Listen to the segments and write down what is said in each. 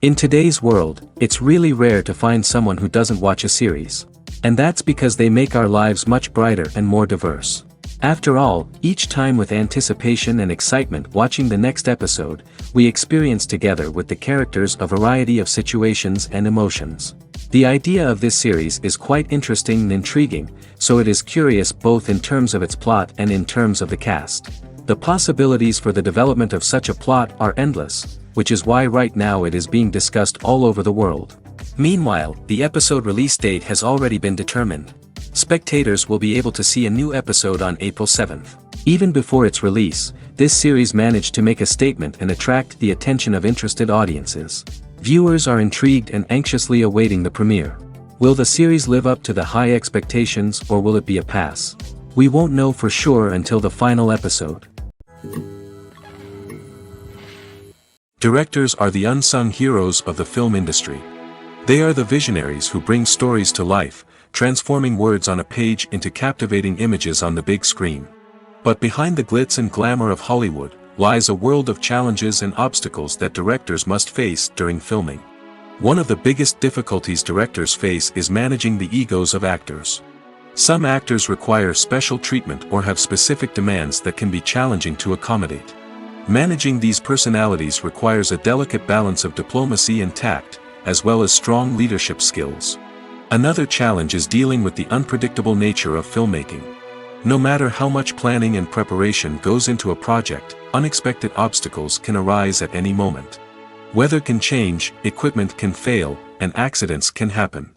In today's world, it's really rare to find someone who doesn't watch a series. And that's because they make our lives much brighter and more diverse. After all, each time with anticipation and excitement watching the next episode, we experience together with the characters a variety of situations and emotions. The idea of this series is quite interesting and intriguing, so it is curious both in terms of its plot and in terms of the cast. The possibilities for the development of such a plot are endless, which is why right now it is being discussed all over the world. Meanwhile, the episode release date has already been determined. Spectators will be able to see a new episode on April 7th. Even before its release, this series managed to make a statement and attract the attention of interested audiences. Viewers are intrigued and anxiously awaiting the premiere. Will the series live up to the high expectations or will it be a pass? We won't know for sure until the final episode. Directors are the unsung heroes of the film industry. They are the visionaries who bring stories to life, transforming words on a page into captivating images on the big screen. But behind the glitz and glamour of Hollywood, lies a world of challenges and obstacles that directors must face during filming. One of the biggest difficulties directors face is managing the egos of actors. Some actors require special treatment or have specific demands that can be challenging to accommodate. Managing these personalities requires a delicate balance of diplomacy and tact, as well as strong leadership skills. Another challenge is dealing with the unpredictable nature of filmmaking. No matter how much planning and preparation goes into a project, unexpected obstacles can arise at any moment. Weather can change, equipment can fail, and accidents can happen.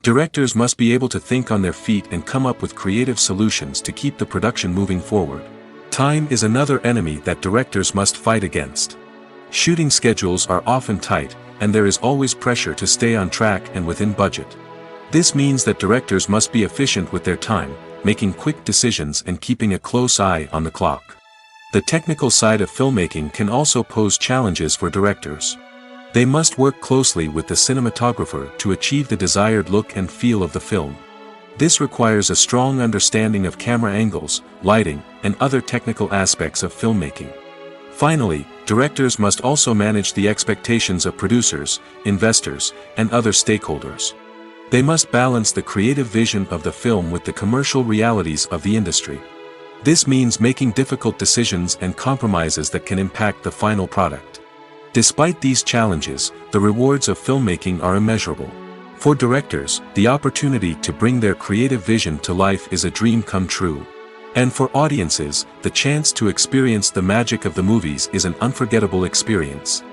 Directors must be able to think on their feet and come up with creative solutions to keep the production moving forward. Time is another enemy that directors must fight against. Shooting schedules are often tight, and there is always pressure to stay on track and within budget. This means that directors must be efficient with their time, making quick decisions and keeping a close eye on the clock. The technical side of filmmaking can also pose challenges for directors. They must work closely with the cinematographer to achieve the desired look and feel of the film. This requires a strong understanding of camera angles, lighting, and other technical aspects of filmmaking. Finally, directors must also manage the expectations of producers, investors, and other stakeholders. They must balance the creative vision of the film with the commercial realities of the industry. This means making difficult decisions and compromises that can impact the final product. Despite these challenges, the rewards of filmmaking are immeasurable. For directors, the opportunity to bring their creative vision to life is a dream come true. And for audiences, the chance to experience the magic of the movies is an unforgettable experience.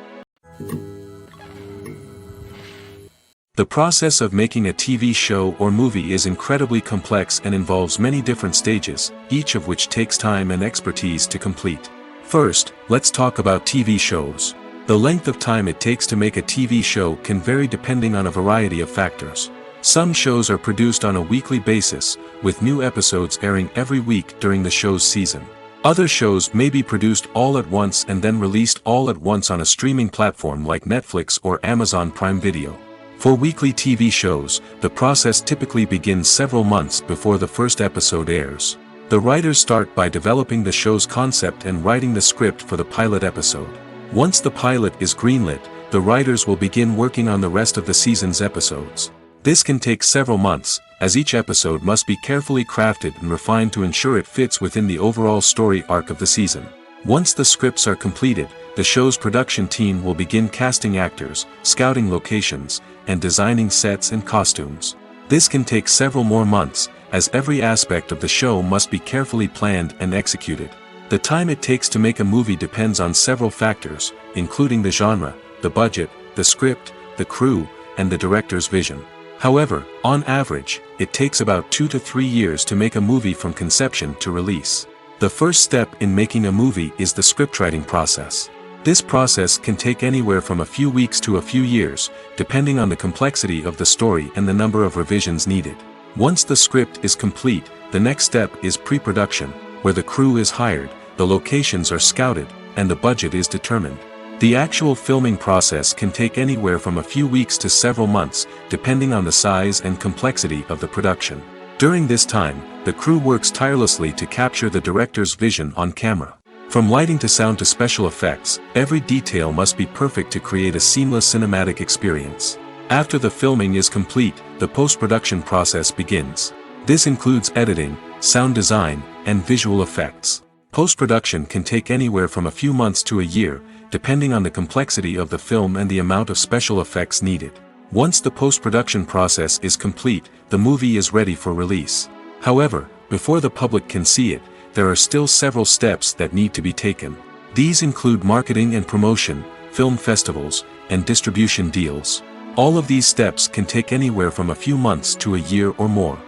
The process of making a TV show or movie is incredibly complex and involves many different stages, each of which takes time and expertise to complete. First, let's talk about TV shows. The length of time it takes to make a TV show can vary depending on a variety of factors. Some shows are produced on a weekly basis, with new episodes airing every week during the show's season. Other shows may be produced all at once and then released all at once on a streaming platform like Netflix or Amazon Prime Video. For weekly TV shows, the process typically begins several months before the first episode airs. The writers start by developing the show's concept and writing the script for the pilot episode. Once the pilot is greenlit, the writers will begin working on the rest of the season's episodes. This can take several months, as each episode must be carefully crafted and refined to ensure it fits within the overall story arc of the season. Once the scripts are completed, the show's production team will begin casting actors, scouting locations, and designing sets and costumes. This can take several more months, as every aspect of the show must be carefully planned and executed. The time it takes to make a movie depends on several factors, including the genre, the budget, the script, the crew, and the director's vision. However, on average, it takes about 2 to 3 years to make a movie from conception to release. The first step in making a movie is the scriptwriting process. This process can take anywhere from a few weeks to a few years, depending on the complexity of the story and the number of revisions needed. Once the script is complete, the next step is pre-production, where the crew is hired, the locations are scouted, and the budget is determined. The actual filming process can take anywhere from a few weeks to several months, depending on the size and complexity of the production. During this time, the crew works tirelessly to capture the director's vision on camera. From lighting to sound to special effects, every detail must be perfect to create a seamless cinematic experience. After the filming is complete, the post-production process begins. This includes editing, sound design, and visual effects. Post-production can take anywhere from a few months to a year, depending on the complexity of the film and the amount of special effects needed. Once the post-production process is complete, the movie is ready for release. However, before the public can see it, there are still several steps that need to be taken. These include marketing and promotion, film festivals, and distribution deals. All of these steps can take anywhere from a few months to a year or more.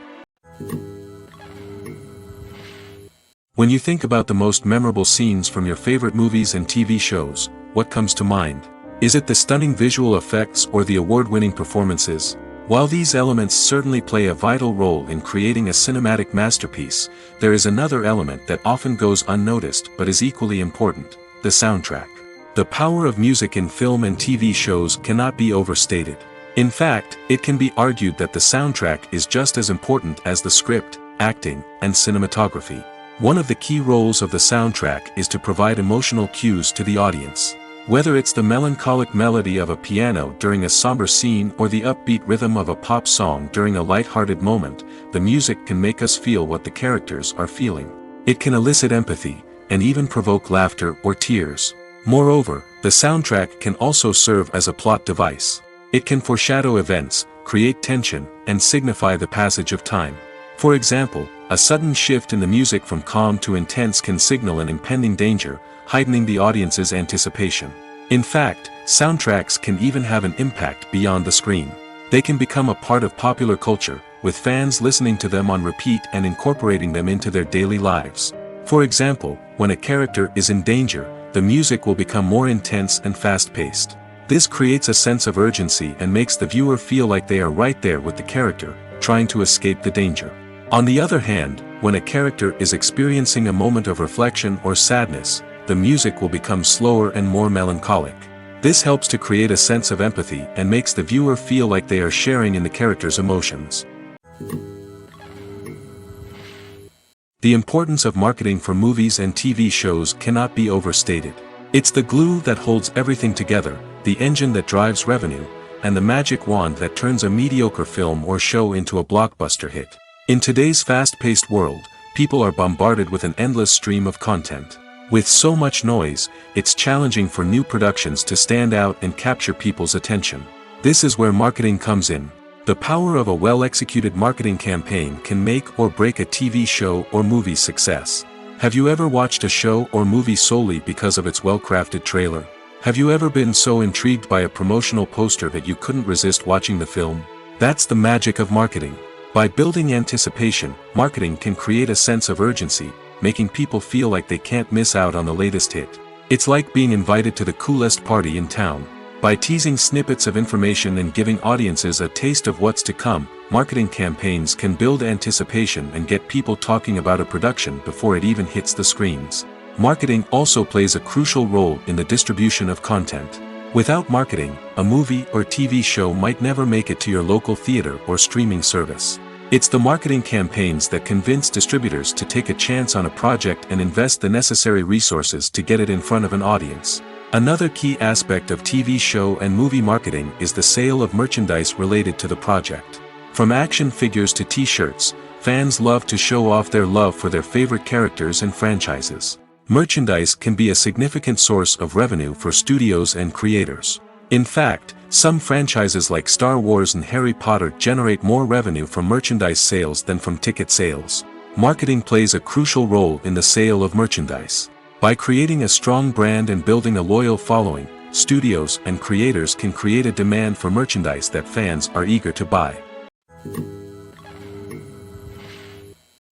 When you think about the most memorable scenes from your favorite movies and TV shows, what comes to mind? Is it the stunning visual effects or the award-winning performances? While these elements certainly play a vital role in creating a cinematic masterpiece, there is another element that often goes unnoticed but is equally important: the soundtrack. The power of music in film and TV shows cannot be overstated. In fact, it can be argued that the soundtrack is just as important as the script, acting, and cinematography. One of the key roles of the soundtrack is to provide emotional cues to the audience. Whether it's the melancholic melody of a piano during a somber scene or the upbeat rhythm of a pop song during a light-hearted moment, the music can make us feel what the characters are feeling. It can elicit empathy, and even provoke laughter or tears. Moreover, the soundtrack can also serve as a plot device. It can foreshadow events, create tension, and signify the passage of time. For example, a sudden shift in the music from calm to intense can signal an impending danger, heightening the audience's anticipation. In fact, soundtracks can even have an impact beyond the screen. They can become a part of popular culture, with fans listening to them on repeat and incorporating them into their daily lives. For example, when a character is in danger, the music will become more intense and fast-paced. This creates a sense of urgency and makes the viewer feel like they are right there with the character, trying to escape the danger. On the other hand, when a character is experiencing a moment of reflection or sadness, the music will become slower and more melancholic. This helps to create a sense of empathy and makes the viewer feel like they are sharing in the character's emotions. The importance of marketing for movies and TV shows cannot be overstated. It's the glue that holds everything together, the engine that drives revenue, and the magic wand that turns a mediocre film or show into a blockbuster hit. In today's fast-paced world, people are bombarded with an endless stream of content. With so much noise, it's challenging for new productions to stand out and capture people's attention. This is where marketing comes in. The power of a well-executed marketing campaign can make or break a TV show or movie's success. Have you ever watched a show or movie solely because of its well-crafted trailer? Have you ever been so intrigued by a promotional poster that you couldn't resist watching the film? That's the magic of marketing. By building anticipation, marketing can create a sense of urgency, making people feel like they can't miss out on the latest hit. It's like being invited to the coolest party in town. By teasing snippets of information and giving audiences a taste of what's to come, marketing campaigns can build anticipation and get people talking about a production before it even hits the screens. Marketing also plays a crucial role in the distribution of content. Without marketing, a movie or TV show might never make it to your local theater or streaming service. It's the marketing campaigns that convince distributors to take a chance on a project and invest the necessary resources to get it in front of an audience. Another key aspect of TV show and movie marketing is the sale of merchandise related to the project. From action figures to t-shirts, fans love to show off their love for their favorite characters and franchises. Merchandise can be a significant source of revenue for studios and creators. In fact, some franchises like Star Wars and Harry Potter generate more revenue from merchandise sales than from ticket sales. Marketing plays a crucial role in the sale of merchandise. By creating a strong brand and building a loyal following, studios and creators can create a demand for merchandise that fans are eager to buy.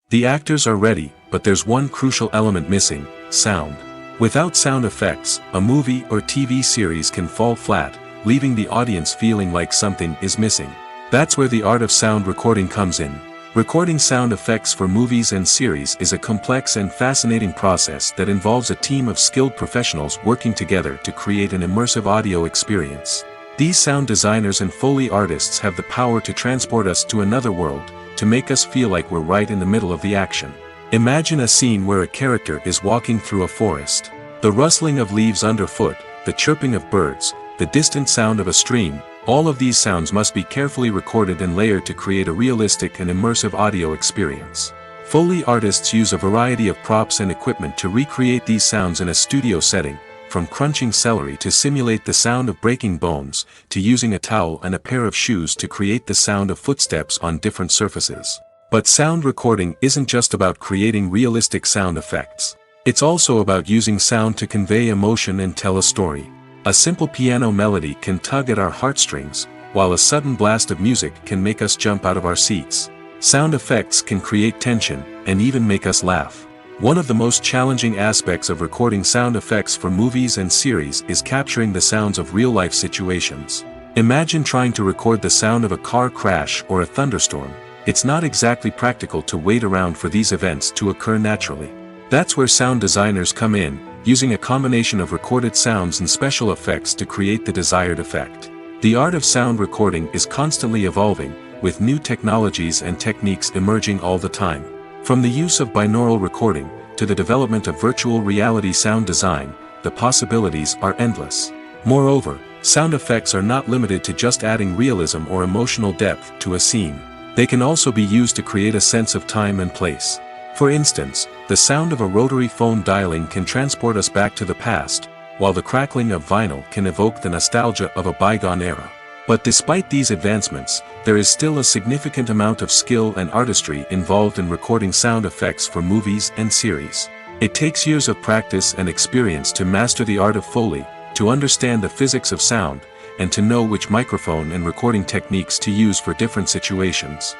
The actors are ready, but there's one crucial element missing: sound. Without sound effects, a movie or TV series can fall flat, leaving the audience feeling like something is missing. That's where the art of sound recording comes in. Recording sound effects for movies and series is a complex and fascinating process that involves a team of skilled professionals working together to create an immersive audio experience. These sound designers and Foley artists have the power to transport us to another world, to make us feel like we're right in the middle of the action. Imagine a scene where a character is walking through a forest. The rustling of leaves underfoot, the chirping of birds, the distant sound of a stream, all of these sounds must be carefully recorded and layered to create a realistic and immersive audio experience. Foley artists use a variety of props and equipment to recreate these sounds in a studio setting, from crunching celery to simulate the sound of breaking bones, to using a towel and a pair of shoes to create the sound of footsteps on different surfaces. But sound recording isn't just about creating realistic sound effects. It's also about using sound to convey emotion and tell a story. A simple piano melody can tug at our heartstrings, while a sudden blast of music can make us jump out of our seats. Sound effects can create tension, and even make us laugh. One of the most challenging aspects of recording sound effects for movies and series is capturing the sounds of real-life situations. Imagine trying to record the sound of a car crash or a thunderstorm. It's not exactly practical to wait around for these events to occur naturally. That's where sound designers come in, using a combination of recorded sounds and special effects to create the desired effect. The art of sound recording is constantly evolving, with new technologies and techniques emerging all the time. From the use of binaural recording, to the development of virtual reality sound design, the possibilities are endless. Moreover, sound effects are not limited to just adding realism or emotional depth to a scene. They can also be used to create a sense of time and place. For instance, the sound of a rotary phone dialing can transport us back to the past, while the crackling of vinyl can evoke the nostalgia of a bygone era. But despite these advancements, there is still a significant amount of skill and artistry involved in recording sound effects for movies and series. It takes years of practice and experience to master the art of Foley, to understand the physics of sound, and to know which microphone and recording techniques to use for different situations.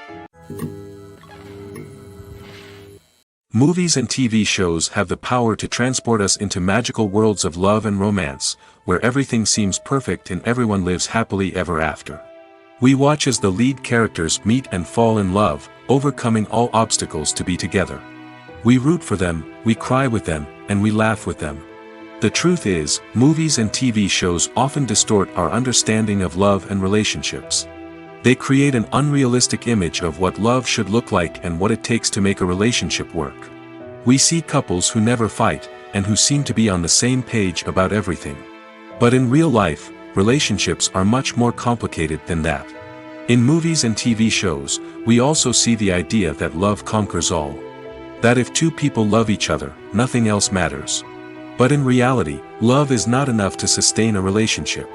Movies and TV shows have the power to transport us into magical worlds of love and romance, where everything seems perfect and everyone lives happily ever after. We watch as the lead characters meet and fall in love, overcoming all obstacles to be together. We root for them, we cry with them, and we laugh with them. The truth is, movies and TV shows often distort our understanding of love and relationships. They create an unrealistic image of what love should look like and what it takes to make a relationship work. We see couples who never fight, and who seem to be on the same page about everything. But in real life, relationships are much more complicated than that. In movies and TV shows, we also see the idea that love conquers all. That if two people love each other, nothing else matters. But in reality, love is not enough to sustain a relationship.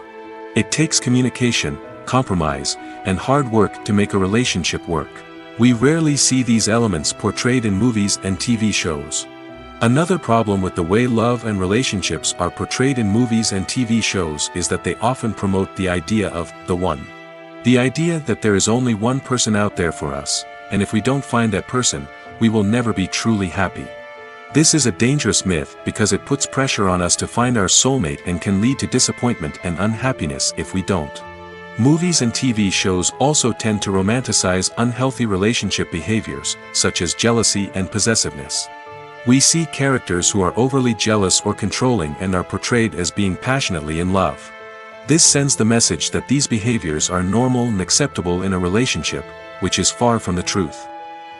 It takes communication, compromise, and hard work to make a relationship work. We rarely see these elements portrayed in movies and TV shows. Another problem with the way love and relationships are portrayed in movies and TV shows is that they often promote the idea of the one. The idea that there is only one person out there for us, and if we don't find that person, we will never be truly happy. This is a dangerous myth because it puts pressure on us to find our soulmate and can lead to disappointment and unhappiness if we don't. Movies and TV shows also tend to romanticize unhealthy relationship behaviors, such as jealousy and possessiveness. We see characters who are overly jealous or controlling and are portrayed as being passionately in love. This sends the message that these behaviors are normal and acceptable in a relationship, which is far from the truth.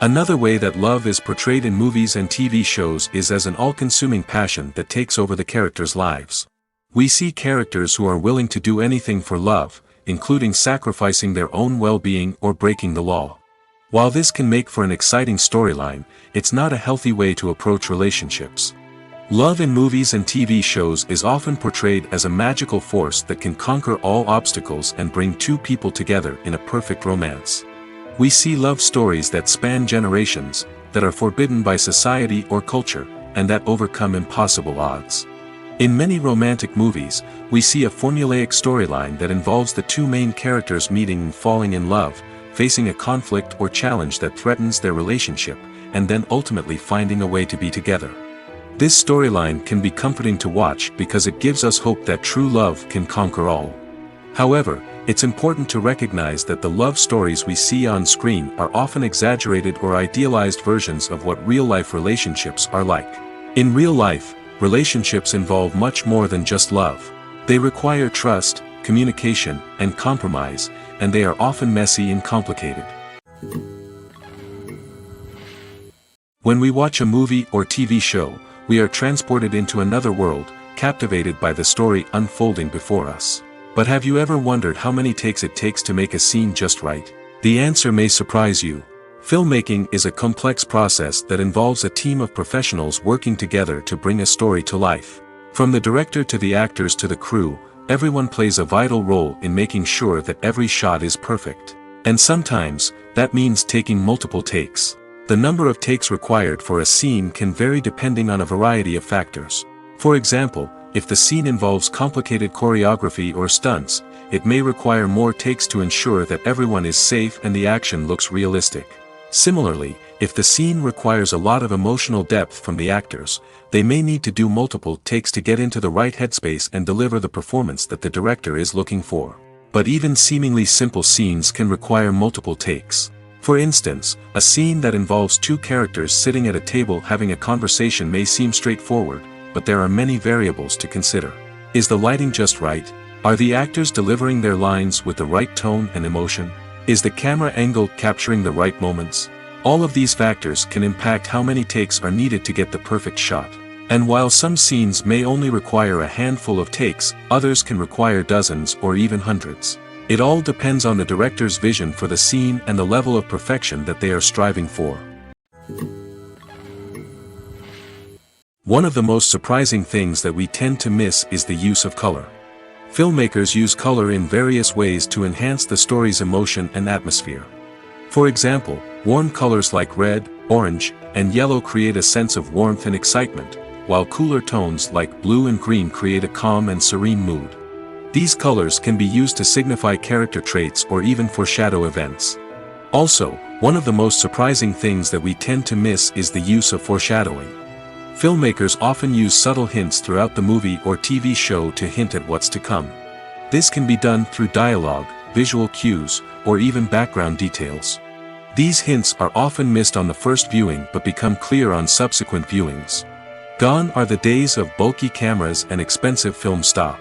Another way that love is portrayed in movies and TV shows is as an all-consuming passion that takes over the characters' lives. We see characters who are willing to do anything for love, including sacrificing their own well-being or breaking the law. While this can make for an exciting storyline, it's not a healthy way to approach relationships. Love in movies and TV shows is often portrayed as a magical force that can conquer all obstacles and bring two people together in a perfect romance. We see love stories that span generations, that are forbidden by society or culture, and that overcome impossible odds. In many romantic movies, we see a formulaic storyline that involves the two main characters meeting and falling in love, facing a conflict or challenge that threatens their relationship, and then ultimately finding a way to be together. This storyline can be comforting to watch because it gives us hope that true love can conquer all. However, it's important to recognize that the love stories we see on screen are often exaggerated or idealized versions of what real-life relationships are like. In real life, relationships involve much more than just love. They require trust, communication, and compromise, and they are often messy and complicated. When we watch a movie or TV show, we are transported into another world, captivated by the story unfolding before us. But have you ever wondered how many takes it takes to make a scene just right? The answer may surprise you. Filmmaking is a complex process that involves a team of professionals working together to bring a story to life. From the director to the actors to the crew, everyone plays a vital role in making sure that every shot is perfect. And sometimes, that means taking multiple takes. The number of takes required for a scene can vary depending on a variety of factors. For example, if the scene involves complicated choreography or stunts, it may require more takes to ensure that everyone is safe and the action looks realistic. Similarly, if the scene requires a lot of emotional depth from the actors, they may need to do multiple takes to get into the right headspace and deliver the performance that the director is looking for. But even seemingly simple scenes can require multiple takes. For instance, a scene that involves two characters sitting at a table having a conversation may seem straightforward, but there are many variables to consider. Is the lighting just right? Are the actors delivering their lines with the right tone and emotion? Is the camera angle capturing the right moments? All of these factors can impact how many takes are needed to get the perfect shot. And while some scenes may only require a handful of takes, others can require dozens or even hundreds. It all depends on the director's vision for the scene and the level of perfection that they are striving for. One of the most surprising things that we tend to miss is the use of color. Filmmakers use color in various ways to enhance the story's emotion and atmosphere. For example, warm colors like red, orange, and yellow create a sense of warmth and excitement, while cooler tones like blue and green create a calm and serene mood. These colors can be used to signify character traits or even foreshadow events. Also, one of the most surprising things that we tend to miss is the use of foreshadowing. Filmmakers often use subtle hints throughout the movie or TV show to hint at what's to come. This can be done through dialogue, visual cues, or even background details. These hints are often missed on the first viewing but become clear on subsequent viewings. Gone are the days of bulky cameras and expensive film stock.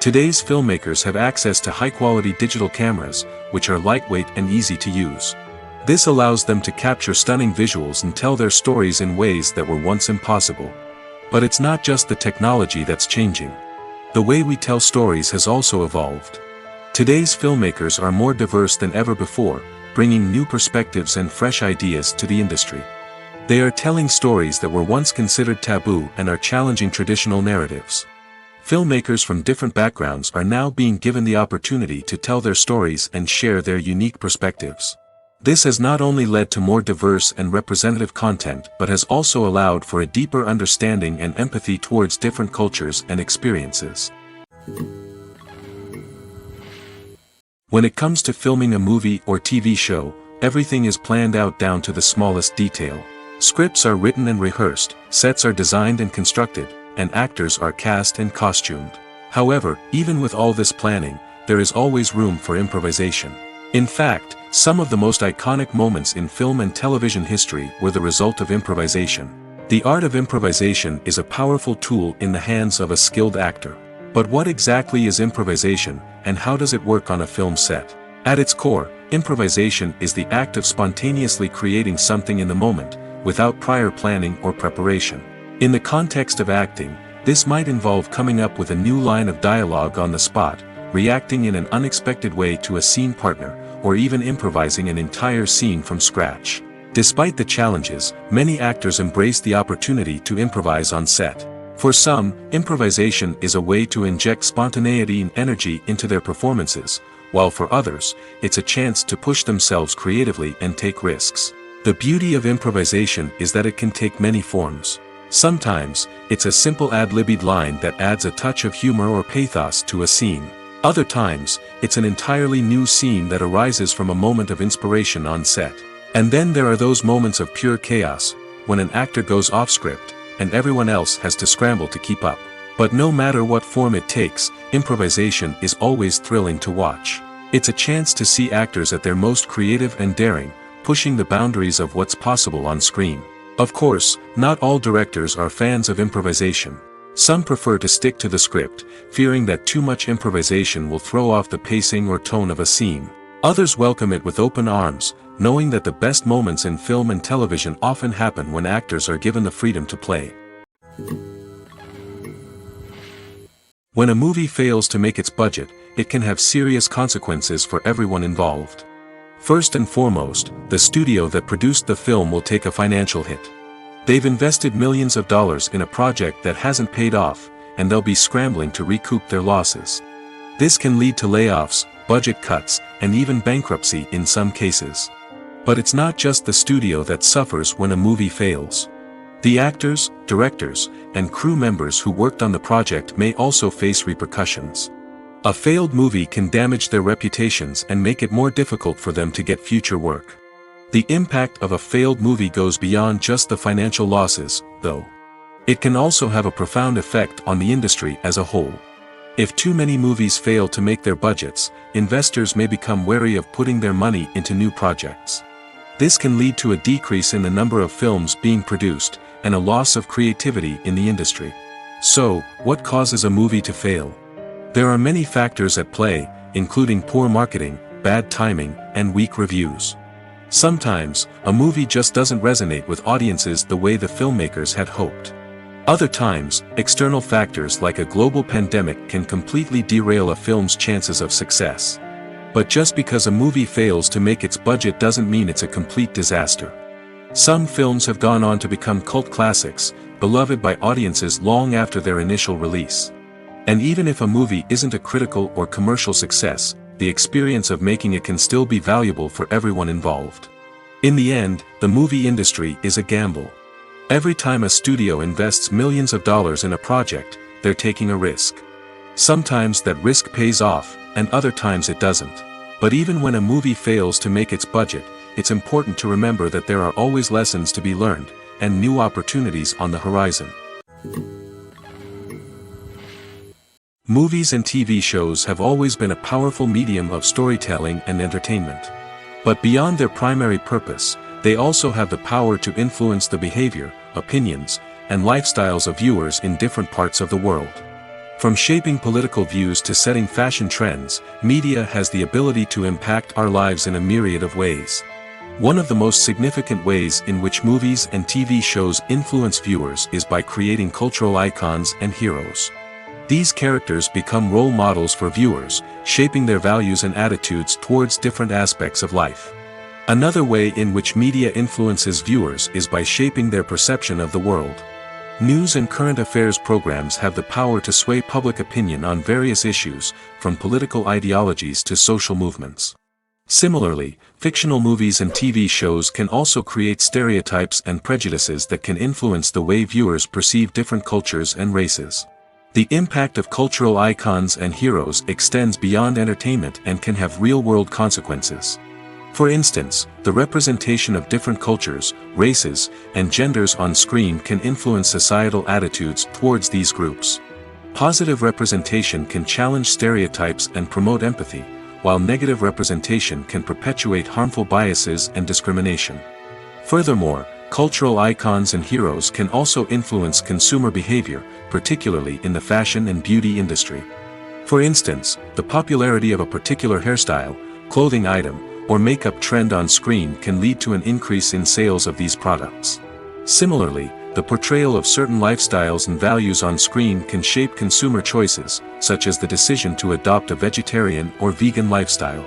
Today's filmmakers have access to high-quality digital cameras, which are lightweight and easy to use. This allows them to capture stunning visuals and tell their stories in ways that were once impossible. But it's not just the technology that's changing. The way we tell stories has also evolved. Today's filmmakers are more diverse than ever before, bringing new perspectives and fresh ideas to the industry. They are telling stories that were once considered taboo and are challenging traditional narratives. Filmmakers from different backgrounds are now being given the opportunity to tell their stories and share their unique perspectives. This has not only led to more diverse and representative content but has also allowed for a deeper understanding and empathy towards different cultures and experiences. When it comes to filming a movie or TV show, everything is planned out down to the smallest detail. Scripts are written and rehearsed, sets are designed and constructed, and actors are cast and costumed. However, even with all this planning, there is always room for improvisation. In fact, some of the most iconic moments in film and television history were the result of improvisation. The art of improvisation is a powerful tool in the hands of a skilled actor. But what exactly is improvisation, and how does it work on a film set? At its core, improvisation is the act of spontaneously creating something in the moment, without prior planning or preparation. In the context of acting, this might involve coming up with a new line of dialogue on the spot, reacting in an unexpected way to a scene partner, or even improvising an entire scene from scratch. Despite the challenges, many actors embrace the opportunity to improvise on set. For some, improvisation is a way to inject spontaneity and energy into their performances, while for others, it's a chance to push themselves creatively and take risks. The beauty of improvisation is that it can take many forms. Sometimes, it's a simple ad-libbed line that adds a touch of humor or pathos to a scene. Other times, it's an entirely new scene that arises from a moment of inspiration on set. And then there are those moments of pure chaos, when an actor goes off script, and everyone else has to scramble to keep up. But no matter what form it takes, improvisation is always thrilling to watch. It's a chance to see actors at their most creative and daring, pushing the boundaries of what's possible on screen. Of course, not all directors are fans of improvisation. Some prefer to stick to the script, fearing that too much improvisation will throw off the pacing or tone of a scene. Others welcome it with open arms, knowing that the best moments in film and television often happen when actors are given the freedom to play. When a movie fails to make its budget, it can have serious consequences for everyone involved. First and foremost, the studio that produced the film will take a financial hit. They've invested millions of dollars in a project that hasn't paid off, and they'll be scrambling to recoup their losses. This can lead to layoffs, budget cuts, and even bankruptcy in some cases. But it's not just the studio that suffers when a movie fails. The actors, directors, and crew members who worked on the project may also face repercussions. A failed movie can damage their reputations and make it more difficult for them to get future work. The impact of a failed movie goes beyond just the financial losses, though. It can also have a profound effect on the industry as a whole. If too many movies fail to make their budgets, investors may become wary of putting their money into new projects. This can lead to a decrease in the number of films being produced, and a loss of creativity in the industry. So, what causes a movie to fail? There are many factors at play, including poor marketing, bad timing, and weak reviews. Sometimes, a movie just doesn't resonate with audiences the way the filmmakers had hoped. Other times, external factors like a global pandemic can completely derail a film's chances of success. But just because a movie fails to make its budget doesn't mean it's a complete disaster. Some films have gone on to become cult classics, beloved by audiences long after their initial release. And even if a movie isn't a critical or commercial success, the experience of making it can still be valuable for everyone involved. In the end, the movie industry is a gamble. Every time a studio invests millions of dollars in a project, they're taking a risk. Sometimes that risk pays off, and other times it doesn't. But even when a movie fails to make its budget, it's important to remember that there are always lessons to be learned, and new opportunities on the horizon. Movies and TV shows have always been a powerful medium of storytelling and entertainment. But beyond their primary purpose, they also have the power to influence the behavior, opinions, and lifestyles of viewers in different parts of the world. From shaping political views to setting fashion trends, media has the ability to impact our lives in a myriad of ways. One of the most significant ways in which movies and TV shows influence viewers is by creating cultural icons and heroes. These characters become role models for viewers, shaping their values and attitudes towards different aspects of life. Another way in which media influences viewers is by shaping their perception of the world. News and current affairs programs have the power to sway public opinion on various issues, from political ideologies to social movements. Similarly, fictional movies and TV shows can also create stereotypes and prejudices that can influence the way viewers perceive different cultures and races. The impact of cultural icons and heroes extends beyond entertainment and can have real-world consequences. For instance, the representation of different cultures, races, and genders on screen can influence societal attitudes towards these groups. Positive representation can challenge stereotypes and promote empathy, while negative representation can perpetuate harmful biases and discrimination. Furthermore, cultural icons and heroes can also influence consumer behavior, particularly in the fashion and beauty industry. For instance, the popularity of a particular hairstyle, clothing item, or makeup trend on screen can lead to an increase in sales of these products. Similarly, the portrayal of certain lifestyles and values on screen can shape consumer choices, such as the decision to adopt a vegetarian or vegan lifestyle.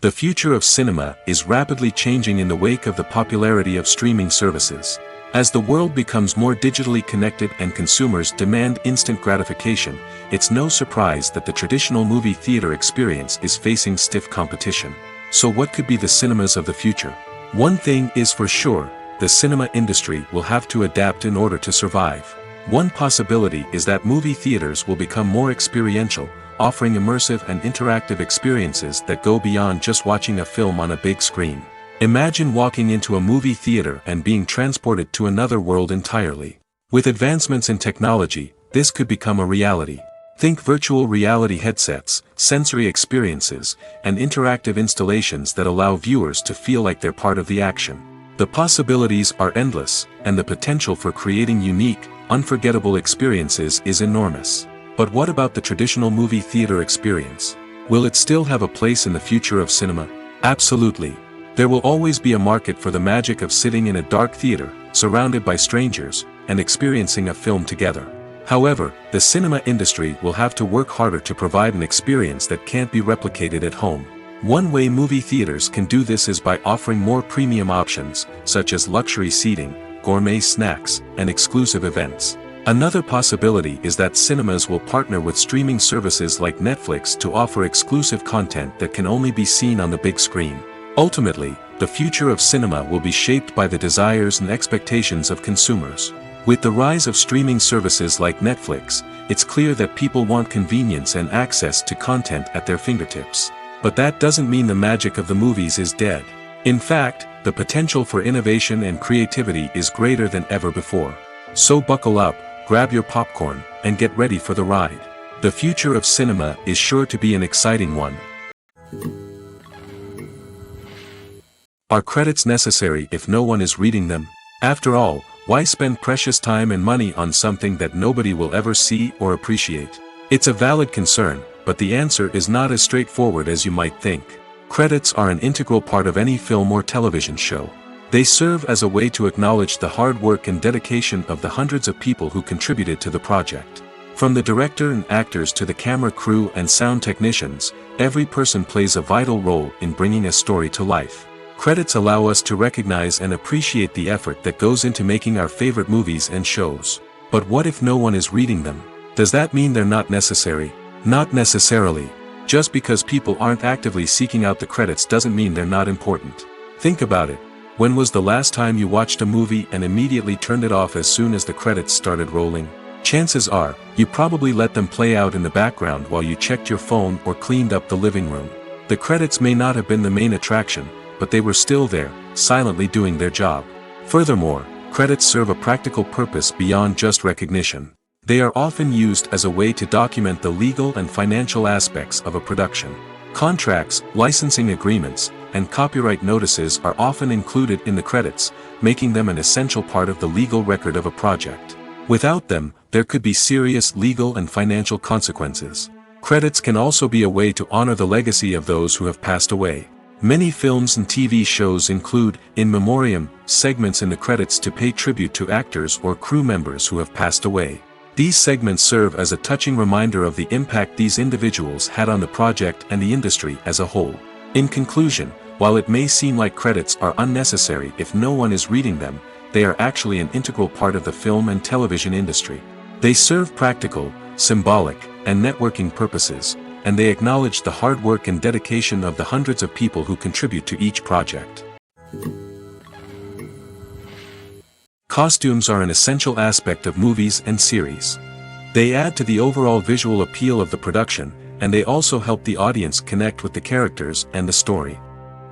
The future of cinema is rapidly changing in the wake of the popularity of streaming services. As the world becomes more digitally connected and consumers demand instant gratification, it's no surprise that the traditional movie theater experience is facing stiff competition. So what could be the cinemas of the future? One thing is for sure, the cinema industry will have to adapt in order to survive. One possibility is that movie theaters will become more experiential, offering immersive and interactive experiences that go beyond just watching a film on a big screen. Imagine walking into a movie theater and being transported to another world entirely. With advancements in technology, this could become a reality. Think virtual reality headsets, sensory experiences, and interactive installations that allow viewers to feel like they're part of the action. The possibilities are endless, and the potential for creating unique, unforgettable experiences is enormous. But what about the traditional movie theater experience? Will it still have a place in the future of cinema? Absolutely. There will always be a market for the magic of sitting in a dark theater, surrounded by strangers, and experiencing a film together. However, the cinema industry will have to work harder to provide an experience that can't be replicated at home. One way movie theaters can do this is by offering more premium options, such as luxury seating, gourmet snacks, and exclusive events. Another possibility is that cinemas will partner with streaming services like Netflix to offer exclusive content that can only be seen on the big screen. Ultimately, the future of cinema will be shaped by the desires and expectations of consumers. With the rise of streaming services like Netflix, it's clear that people want convenience and access to content at their fingertips. But that doesn't mean the magic of the movies is dead. In fact, the potential for innovation and creativity is greater than ever before. So buckle up, grab your popcorn, and get ready for the ride. The future of cinema is sure to be an exciting one. Are credits necessary if no one is reading them? After all, why spend precious time and money on something that nobody will ever see or appreciate? It's a valid concern, but the answer is not as straightforward as you might think. Credits are an integral part of any film or television show. They serve as a way to acknowledge the hard work and dedication of the hundreds of people who contributed to the project. From the director and actors to the camera crew and sound technicians, every person plays a vital role in bringing a story to life. Credits allow us to recognize and appreciate the effort that goes into making our favorite movies and shows. But what if no one is reading them? Does that mean they're not necessary? Not necessarily. Just because people aren't actively seeking out the credits doesn't mean they're not important. Think about it. When was the last time you watched a movie and immediately turned it off as soon as the credits started rolling? Chances are, you probably let them play out in the background while you checked your phone or cleaned up the living room. The credits may not have been the main attraction, but they were still there, silently doing their job. Furthermore, credits serve a practical purpose beyond just recognition. They are often used as a way to document the legal and financial aspects of a production. Contracts, licensing agreements, and copyright notices are often included in the credits, making them an essential part of the legal record of a project. Without them, there could be serious legal and financial consequences. Credits can also be a way to honor the legacy of those who have passed away. Many films and TV shows include, in memoriam, segments in the credits to pay tribute to actors or crew members who have passed away. These segments serve as a touching reminder of the impact these individuals had on the project and the industry as a whole. In conclusion, while it may seem like credits are unnecessary if no one is reading them, they are actually an integral part of the film and television industry. They serve practical, symbolic, and networking purposes, and they acknowledge the hard work and dedication of the hundreds of people who contribute to each project. Costumes are an essential aspect of movies and series. They add to the overall visual appeal of the production, and they also help the audience connect with the characters and the story.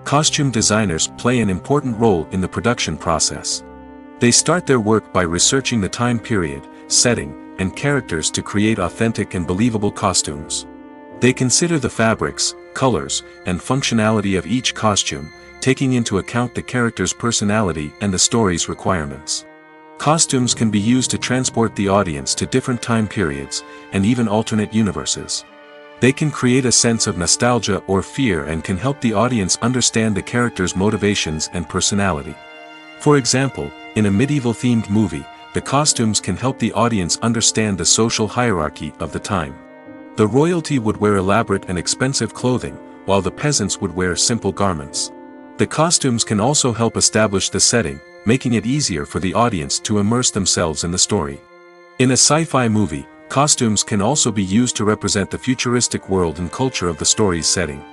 Costume designers play an important role in the production process. They start their work by researching the time period, setting, and characters to create authentic and believable costumes. They consider the fabrics, colors, and functionality of each costume, taking into account the character's personality and the story's requirements. Costumes can be used to transport the audience to different time periods, and even alternate universes. They can create a sense of nostalgia or fear and can help the audience understand the character's motivations and personality. For example, in a medieval-themed movie, the costumes can help the audience understand the social hierarchy of the time. The royalty would wear elaborate and expensive clothing, while the peasants would wear simple garments. The costumes can also help establish the setting, making it easier for the audience to immerse themselves in the story. In a sci-fi movie, costumes can also be used to represent the futuristic world and culture of the story's setting.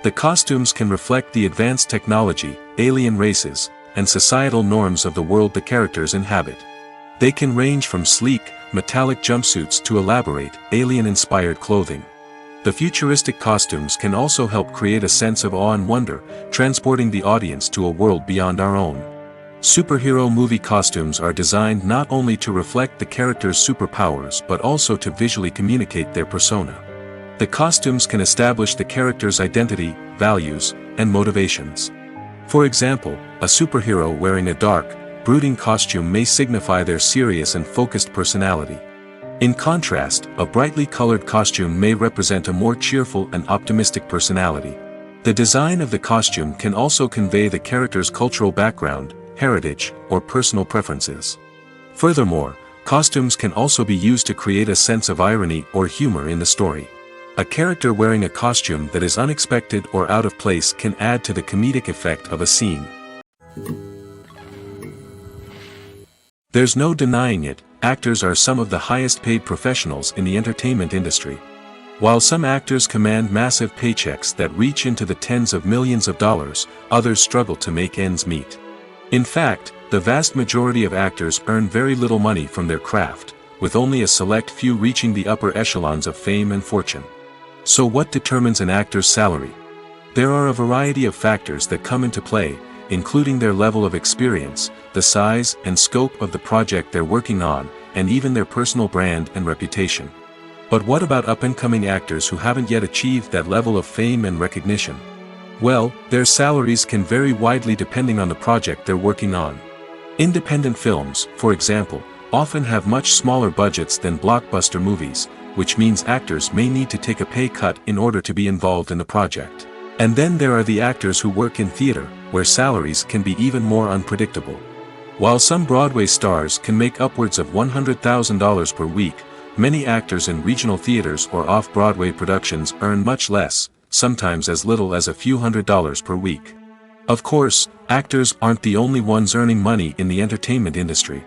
The costumes can reflect the advanced technology, alien races, and societal norms of the world the characters inhabit. They can range from sleek, metallic jumpsuits to elaborate, alien-inspired clothing. The futuristic costumes can also help create a sense of awe and wonder, transporting the audience to a world beyond our own. Superhero movie costumes are designed not only to reflect the character's superpowers but also to visually communicate their persona. The costumes can establish the character's identity, values, and motivations. For example, a superhero wearing a dark, brooding costume may signify their serious and focused personality. In contrast, a brightly colored costume may represent a more cheerful and optimistic personality. The design of the costume can also convey the character's cultural background, heritage, or personal preferences. Furthermore, costumes can also be used to create a sense of irony or humor in the story. A character wearing a costume that is unexpected or out of place can add to the comedic effect of a scene. There's no denying it, actors are some of the highest paid professionals in the entertainment industry. While some actors command massive paychecks that reach into the tens of millions of dollars, others struggle to make ends meet. In fact, the vast majority of actors earn very little money from their craft, with only a select few reaching the upper echelons of fame and fortune. So what determines an actor's salary? There are a variety of factors that come into play, including their level of experience, the size and scope of the project they're working on, and even their personal brand and reputation. But what about up-and-coming actors who haven't yet achieved that level of fame and recognition? Well, their salaries can vary widely depending on the project they're working on. Independent films, for example, often have much smaller budgets than blockbuster movies, which means actors may need to take a pay cut in order to be involved in the project. And then there are the actors who work in theater, where salaries can be even more unpredictable. While some Broadway stars can make upwards of $100,000 per week, many actors in regional theaters or off-Broadway productions earn much less, sometimes as little as a few $100s per week. Of course, actors aren't the only ones earning money in the entertainment industry.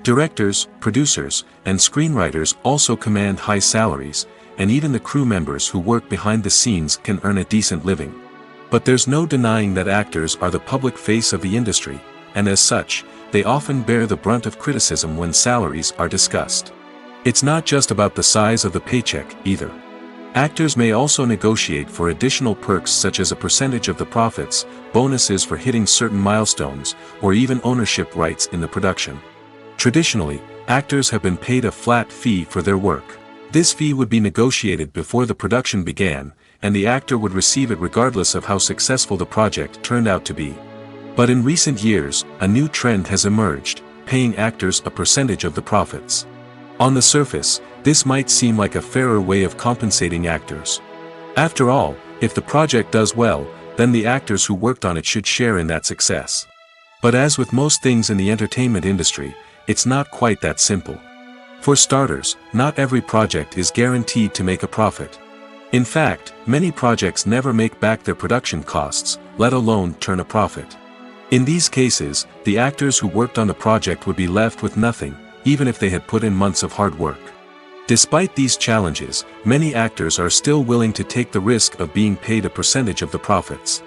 Directors, producers, and screenwriters also command high salaries, and even the crew members who work behind the scenes can earn a decent living. But there's no denying that actors are the public face of the industry, and as such, they often bear the brunt of criticism when salaries are discussed. It's not just about the size of the paycheck, either. Actors may also negotiate for additional perks such as a percentage of the profits, bonuses for hitting certain milestones, or even ownership rights in the production. Traditionally, actors have been paid a flat fee for their work. This fee would be negotiated before the production began, and the actor would receive it regardless of how successful the project turned out to be. But in recent years, a new trend has emerged, paying actors a percentage of the profits. On the surface, this might seem like a fairer way of compensating actors. After all, if the project does well, then the actors who worked on it should share in that success. But as with most things in the entertainment industry, it's not quite that simple. For starters, not every project is guaranteed to make a profit. In fact, many projects never make back their production costs, let alone turn a profit. In these cases, the actors who worked on the project would be left with nothing, even if they had put in months of hard work. Despite these challenges, many actors are still willing to take the risk of being paid a percentage of the profits.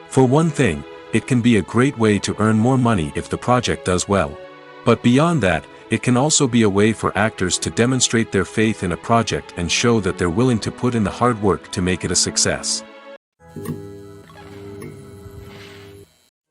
For one thing, it can be a great way to earn more money if the project does well. But beyond that, it can also be a way for actors to demonstrate their faith in a project and show that they're willing to put in the hard work to make it a success.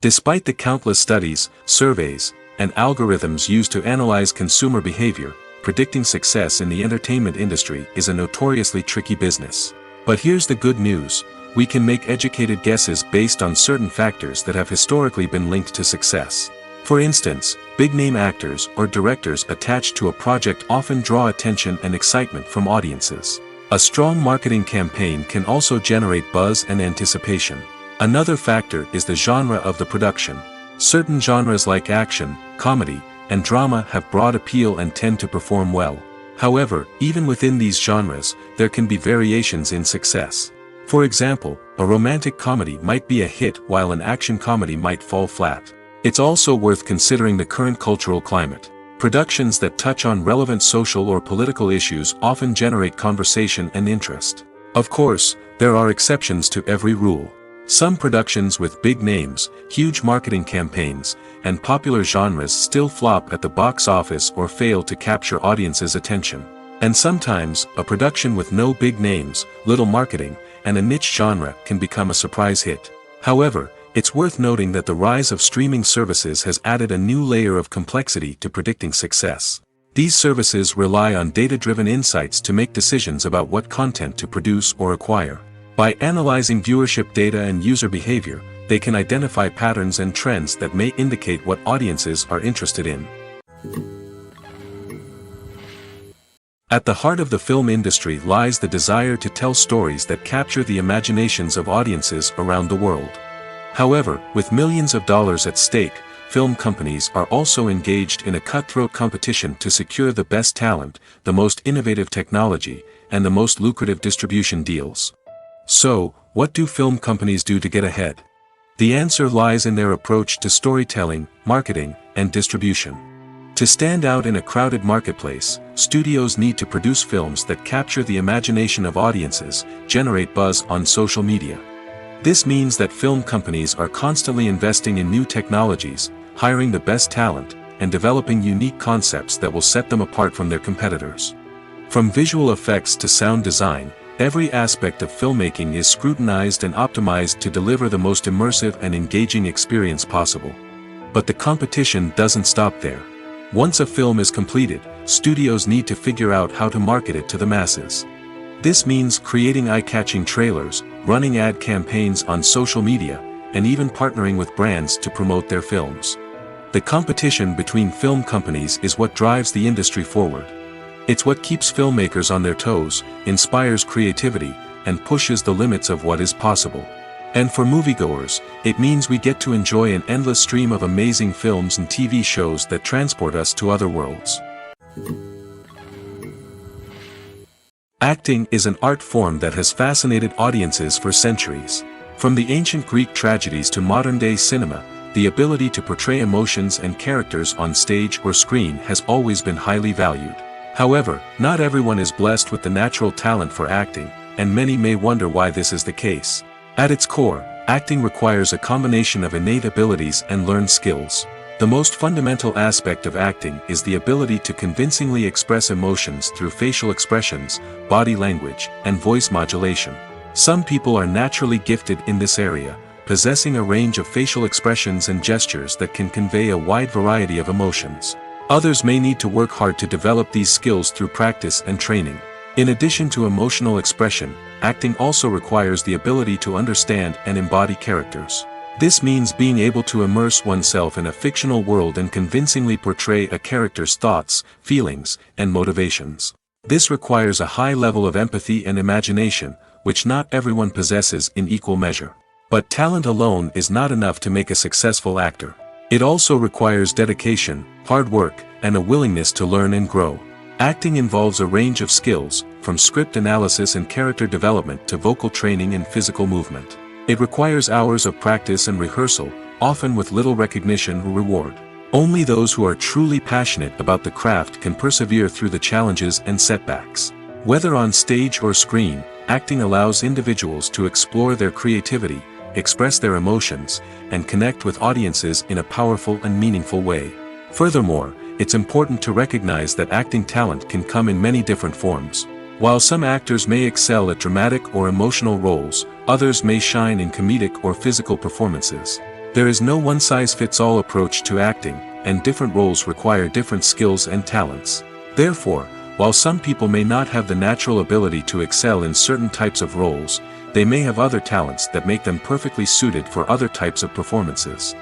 Despite the countless studies, surveys, and algorithms used to analyze consumer behavior, predicting success in the entertainment industry is a notoriously tricky business. But here's the good news: we can make educated guesses based on certain factors that have historically been linked to success. For instance, big-name actors or directors attached to a project often draw attention and excitement from audiences. A strong marketing campaign can also generate buzz and anticipation. Another factor is the genre of the production. Certain genres like action, comedy, and drama have broad appeal and tend to perform well. However, even within these genres, there can be variations in success. For example, a romantic comedy might be a hit while an action comedy might fall flat. It's also worth considering the current cultural climate. Productions that touch on relevant social or political issues often generate conversation and interest. Of course, there are exceptions to every rule. Some productions with big names, huge marketing campaigns, and popular genres still flop at the box office or fail to capture audiences' attention. And sometimes, a production with no big names, little marketing, and a niche genre can become a surprise hit. However, it's worth noting that the rise of streaming services has added a new layer of complexity to predicting success. These services rely on data-driven insights to make decisions about what content to produce or acquire. By analyzing viewership data and user behavior, they can identify patterns and trends that may indicate what audiences are interested in. At the heart of the film industry lies the desire to tell stories that capture the imaginations of audiences around the world. However, with millions of dollars at stake, film companies are also engaged in a cutthroat competition to secure the best talent, the most innovative technology, and the most lucrative distribution deals. So, what do film companies do to get ahead? The answer lies in their approach to storytelling, marketing, and distribution. To stand out in a crowded marketplace, studios need to produce films that capture the imagination of audiences, generate buzz on social media. This means that film companies are constantly investing in new technologies, hiring the best talent, and developing unique concepts that will set them apart from their competitors. From visual effects to sound design, every aspect of filmmaking is scrutinized and optimized to deliver the most immersive and engaging experience possible. But the competition doesn't stop there. Once a film is completed, studios need to figure out how to market it to the masses. This means creating eye-catching trailers, running ad campaigns on social media, and even partnering with brands to promote their films. The competition between film companies is what drives the industry forward. It's what keeps filmmakers on their toes, inspires creativity, and pushes the limits of what is possible. And for moviegoers, it means we get to enjoy an endless stream of amazing films and TV shows that transport us to other worlds. Acting is an art form that has fascinated audiences for centuries. From the ancient Greek tragedies to modern-day cinema, the ability to portray emotions and characters on stage or screen has always been highly valued. However, not everyone is blessed with the natural talent for acting, and many may wonder why this is the case. At its core, acting requires a combination of innate abilities and learned skills. The most fundamental aspect of acting is the ability to convincingly express emotions through facial expressions, body language, and voice modulation. Some people are naturally gifted in this area, possessing a range of facial expressions and gestures that can convey a wide variety of emotions. Others may need to work hard to develop these skills through practice and training. In addition to emotional expression, acting also requires the ability to understand and embody characters. This means being able to immerse oneself in a fictional world and convincingly portray a character's thoughts, feelings, and motivations. This requires a high level of empathy and imagination, which not everyone possesses in equal measure. But talent alone is not enough to make a successful actor. It also requires dedication, hard work, and a willingness to learn and grow. Acting involves a range of skills, from script analysis and character development to vocal training and physical movement. It requires hours of practice and rehearsal, often with little recognition or reward. Only those who are truly passionate about the craft can persevere through the challenges and setbacks. Whether on stage or screen, acting allows individuals to explore their creativity, express their emotions, and connect with audiences in a powerful and meaningful way. Furthermore, it's important to recognize that acting talent can come in many different forms. While some actors may excel at dramatic or emotional roles, others may shine in comedic or physical performances. There is no one-size-fits-all approach to acting, and different roles require different skills and talents. Therefore, while some people may not have the natural ability to excel in certain types of roles, they may have other talents that make them perfectly suited for other types of performances.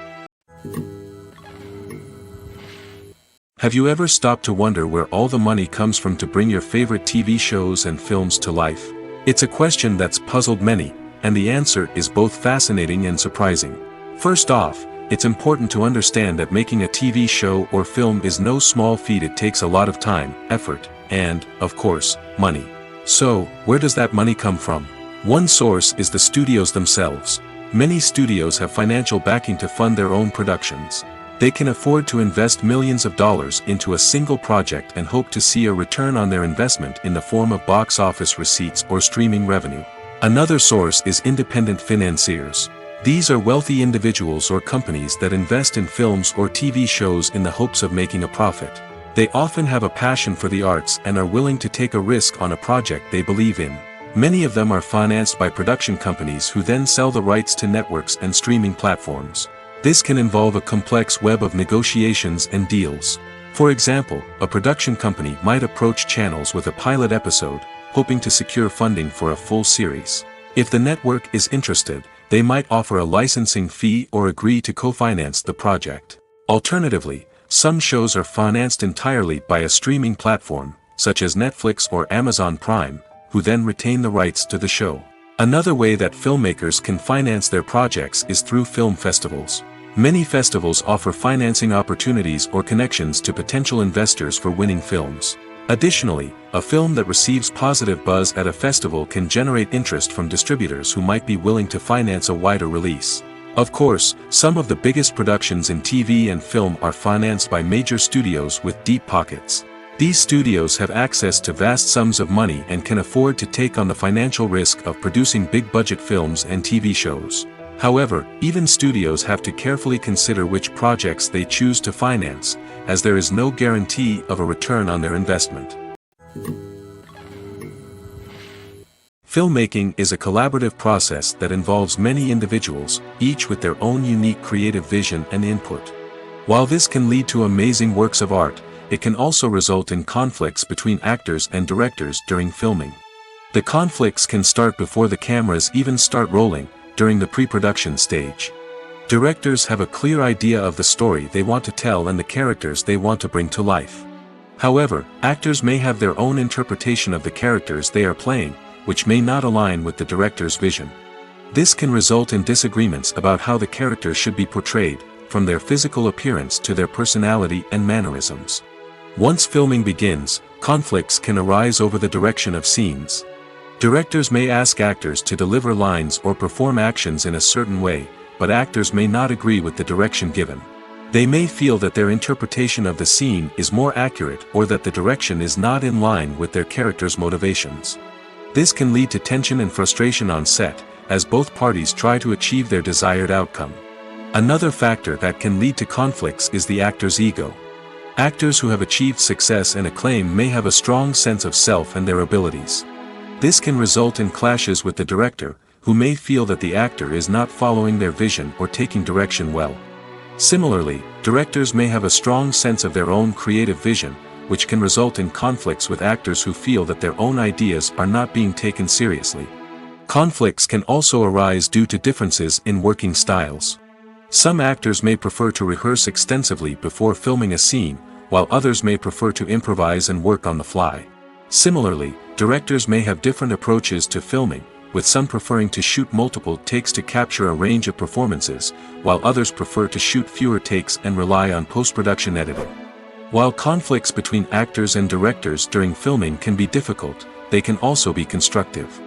Have you ever stopped to wonder where all the money comes from to bring your favorite TV shows and films to life? It's a question that's puzzled many, and the answer is both fascinating and surprising. First off, it's important to understand that making a TV show or film is no small feat. It takes a lot of time, effort, and, of course, money. So, where does that money come from? One source is the studios themselves. Many studios have financial backing to fund their own productions. They can afford to invest millions of dollars into a single project and hope to see a return on their investment in the form of box office receipts or streaming revenue. Another source is independent financiers. These are wealthy individuals or companies that invest in films or TV shows in the hopes of making a profit. They often have a passion for the arts and are willing to take a risk on a project they believe in. Many of them are financed by production companies who then sell the rights to networks and streaming platforms. This can involve a complex web of negotiations and deals. For example, a production company might approach channels with a pilot episode, hoping to secure funding for a full series. If the network is interested, they might offer a licensing fee or agree to co-finance the project. Alternatively, some shows are financed entirely by a streaming platform, such as Netflix or Amazon Prime, who then retain the rights to the show. Another way that filmmakers can finance their projects is through film festivals. Many festivals offer financing opportunities or connections to potential investors for winning films. Additionally, a film that receives positive buzz at a festival can generate interest from distributors who might be willing to finance a wider release. Of course, some of the biggest productions in TV and film are financed by major studios with deep pockets. These studios have access to vast sums of money and can afford to take on the financial risk of producing big-budget films and TV shows. However, even studios have to carefully consider which projects they choose to finance, as there is no guarantee of a return on their investment. Filmmaking is a collaborative process that involves many individuals, each with their own unique creative vision and input. While this can lead to amazing works of art, it can also result in conflicts between actors and directors during filming. The conflicts can start before the cameras even start rolling, during the pre-production stage. Directors have a clear idea of the story they want to tell and the characters they want to bring to life. However, actors may have their own interpretation of the characters they are playing, which may not align with the director's vision. This can result in disagreements about how the characters should be portrayed, from their physical appearance to their personality and mannerisms. Once filming begins, conflicts can arise over the direction of scenes. Directors may ask actors to deliver lines or perform actions in a certain way, but actors may not agree with the direction given. They may feel that their interpretation of the scene is more accurate or that the direction is not in line with their character's motivations. This can lead to tension and frustration on set, as both parties try to achieve their desired outcome. Another factor that can lead to conflicts is the actor's ego. Actors who have achieved success and acclaim may have a strong sense of self and their abilities. This can result in clashes with the director, who may feel that the actor is not following their vision or taking direction well. Similarly, directors may have a strong sense of their own creative vision, which can result in conflicts with actors who feel that their own ideas are not being taken seriously. Conflicts can also arise due to differences in working styles. Some actors may prefer to rehearse extensively before filming a scene, while others may prefer to improvise and work on the fly. Similarly, directors may have different approaches to filming, with some preferring to shoot multiple takes to capture a range of performances, while others prefer to shoot fewer takes and rely on post-production editing. While conflicts between actors and directors during filming can be difficult, they can also be constructive.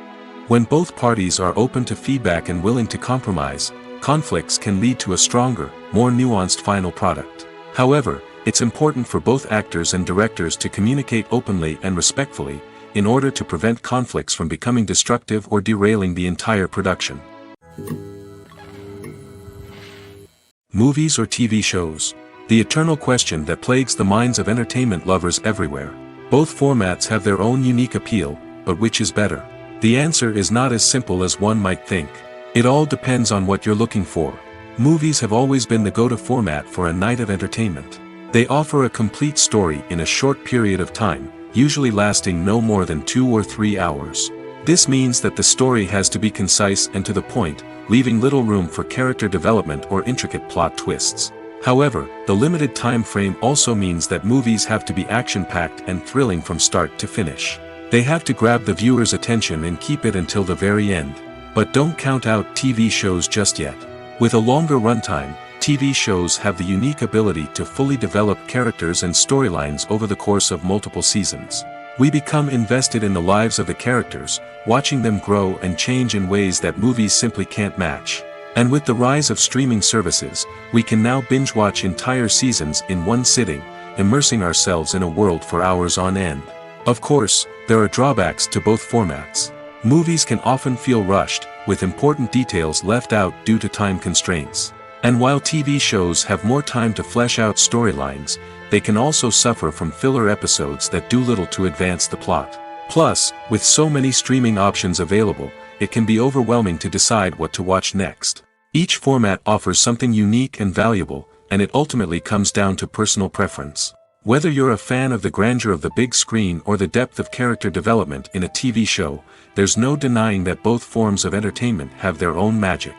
When both parties are open to feedback and willing to compromise, conflicts can lead to a stronger, more nuanced final product. However, it's important for both actors and directors to communicate openly and respectfully, in order to prevent conflicts from becoming destructive or derailing the entire production. Movies or TV shows? The eternal question that plagues the minds of entertainment lovers everywhere. Both formats have their own unique appeal, but which is better? The answer is not as simple as one might think. It all depends on what you're looking for. Movies have always been the go-to format for a night of entertainment. They offer a complete story in a short period of time, usually lasting no more than 2 or 3 hours. This means that the story has to be concise and to the point, leaving little room for character development or intricate plot twists. However, the limited time frame also means that movies have to be action-packed and thrilling from start to finish. They have to grab the viewer's attention and keep it until the very end. But don't count out TV shows just yet. With a longer runtime, TV shows have the unique ability to fully develop characters and storylines over the course of multiple seasons. We become invested in the lives of the characters, watching them grow and change in ways that movies simply can't match. And with the rise of streaming services, we can now binge-watch entire seasons in one sitting, immersing ourselves in a world for hours on end. Of course, there are drawbacks to both formats. Movies can often feel rushed, with important details left out due to time constraints. And while TV shows have more time to flesh out storylines, they can also suffer from filler episodes that do little to advance the plot. Plus, with so many streaming options available, it can be overwhelming to decide what to watch next. Each format offers something unique and valuable, and it ultimately comes down to personal preference. Whether you're a fan of the grandeur of the big screen or the depth of character development in a TV show, there's no denying that both forms of entertainment have their own magic.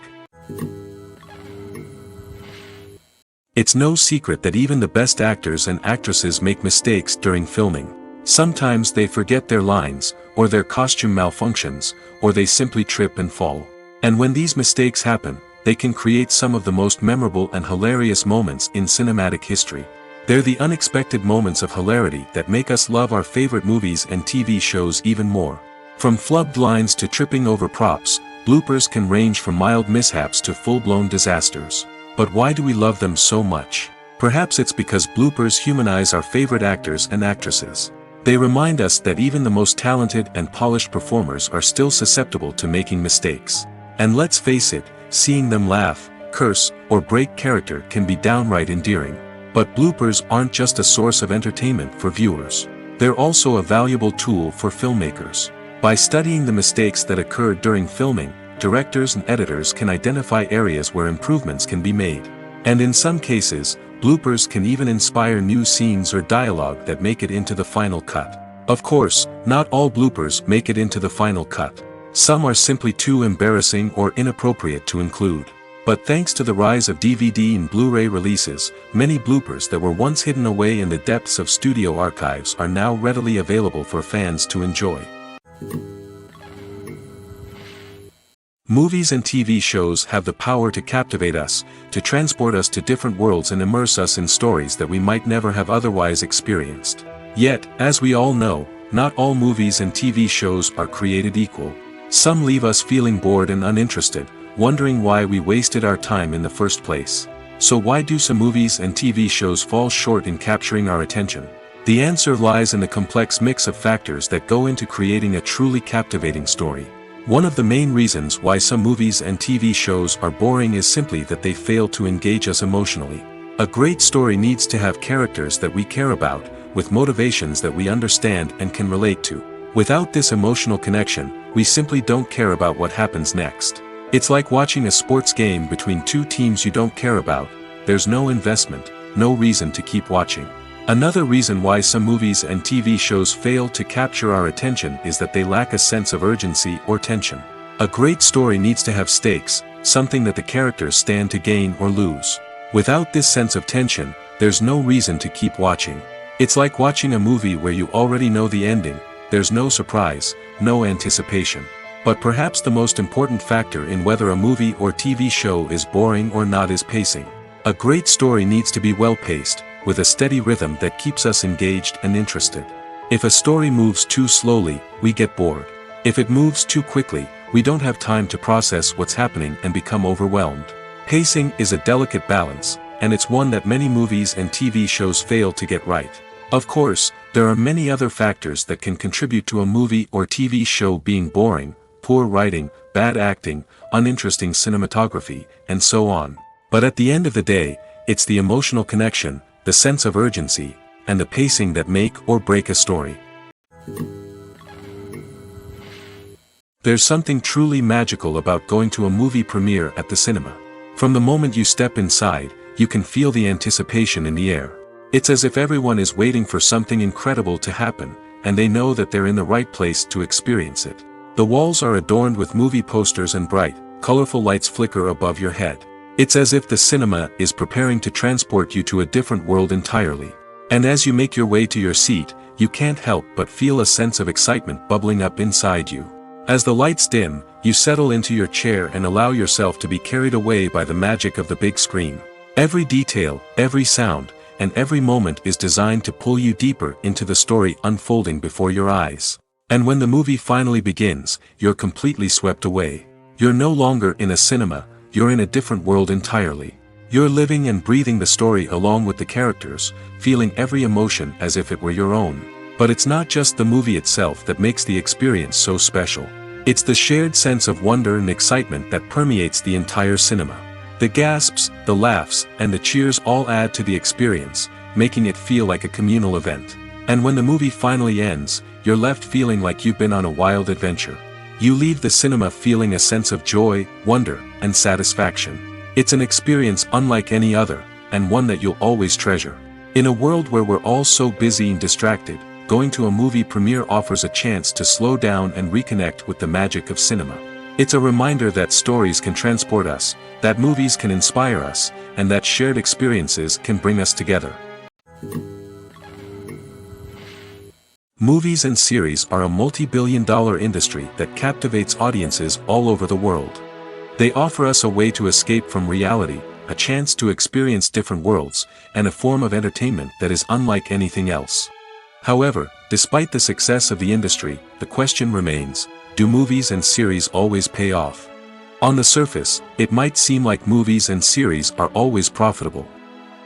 It's no secret that even the best actors and actresses make mistakes during filming. Sometimes they forget their lines, or their costume malfunctions, or they simply trip and fall. And when these mistakes happen, they can create some of the most memorable and hilarious moments in cinematic history. They're the unexpected moments of hilarity that make us love our favorite movies and TV shows even more. From flubbed lines to tripping over props, bloopers can range from mild mishaps to full-blown disasters. But why do we love them so much? Perhaps it's because bloopers humanize our favorite actors and actresses. They remind us that even the most talented and polished performers are still susceptible to making mistakes. And let's face it, seeing them laugh, curse, or break character can be downright endearing. But bloopers aren't just a source of entertainment for viewers. They're also a valuable tool for filmmakers. By studying the mistakes that occurred during filming, directors and editors can identify areas where improvements can be made. And in some cases, bloopers can even inspire new scenes or dialogue that make it into the final cut. Of course, not all bloopers make it into the final cut. Some are simply too embarrassing or inappropriate to include. But thanks to the rise of DVD and Blu-ray releases, many bloopers that were once hidden away in the depths of studio archives are now readily available for fans to enjoy. Movies and TV shows have the power to captivate us, to transport us to different worlds and immerse us in stories that we might never have otherwise experienced. Yet, as we all know, not all movies and TV shows are created equal. Some leave us feeling bored and uninterested, wondering why we wasted our time in the first place. So why do some movies and TV shows fall short in capturing our attention? The answer lies in the complex mix of factors that go into creating a truly captivating story. One of the main reasons why some movies and TV shows are boring is simply that they fail to engage us emotionally. A great story needs to have characters that we care about, with motivations that we understand and can relate to. Without this emotional connection, we simply don't care about what happens next. It's like watching a sports game between two teams you don't care about. There's no investment, no reason to keep watching. Another reason why some movies and TV shows fail to capture our attention is that they lack a sense of urgency or tension. A great story needs to have stakes, something that the characters stand to gain or lose. Without this sense of tension, there's no reason to keep watching. It's like watching a movie where you already know the ending. There's no surprise, no anticipation. But perhaps the most important factor in whether a movie or TV show is boring or not is pacing. A great story needs to be well-paced, with a steady rhythm that keeps us engaged and interested. If a story moves too slowly, we get bored. If it moves too quickly, we don't have time to process what's happening and become overwhelmed. Pacing is a delicate balance, and it's one that many movies and TV shows fail to get right. Of course, there are many other factors that can contribute to a movie or TV show being boring: poor writing, bad acting, uninteresting cinematography, and so on. But at the end of the day, it's the emotional connection, the sense of urgency, and the pacing that make or break a story. There's something truly magical about going to a movie premiere at the cinema. From the moment you step inside, you can feel the anticipation in the air. It's as if everyone is waiting for something incredible to happen, and they know that they're in the right place to experience it. The walls are adorned with movie posters and bright, colorful lights flicker above your head. It's as if the cinema is preparing to transport you to a different world entirely. And as you make your way to your seat, you can't help but feel a sense of excitement bubbling up inside you. As the lights dim, you settle into your chair and allow yourself to be carried away by the magic of the big screen. Every detail, every sound, and every moment is designed to pull you deeper into the story unfolding before your eyes. And when the movie finally begins, you're completely swept away. You're no longer in a cinema, you're in a different world entirely. You're living and breathing the story along with the characters, feeling every emotion as if it were your own. But it's not just the movie itself that makes the experience so special. It's the shared sense of wonder and excitement that permeates the entire cinema. The gasps, the laughs, and the cheers all add to the experience, making it feel like a communal event. And when the movie finally ends, you're left feeling like you've been on a wild adventure. You leave the cinema feeling a sense of joy, wonder, and satisfaction. It's an experience unlike any other, and one that you'll always treasure. In a world where we're all so busy and distracted, going to a movie premiere offers a chance to slow down and reconnect with the magic of cinema. It's a reminder that stories can transport us, that movies can inspire us, and that shared experiences can bring us together. Movies and series are a multi-billion-dollar industry that captivates audiences all over the world. They offer us a way to escape from reality, a chance to experience different worlds, and a form of entertainment that is unlike anything else. However, despite the success of the industry, the question remains, do movies and series always pay off? On the surface, it might seem like movies and series are always profitable.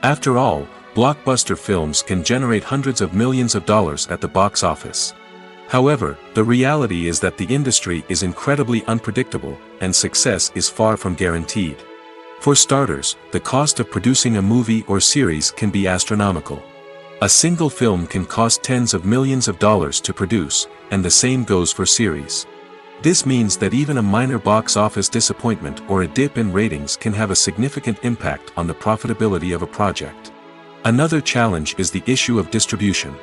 After all, blockbuster films can generate hundreds of millions of dollars at the box office. However, the reality is that the industry is incredibly unpredictable, and success is far from guaranteed. For starters, the cost of producing a movie or series can be astronomical. A single film can cost tens of millions of dollars to produce, and the same goes for series. This means that even a minor box office disappointment or a dip in ratings can have a significant impact on the profitability of a project. Another challenge is the issue of distribution.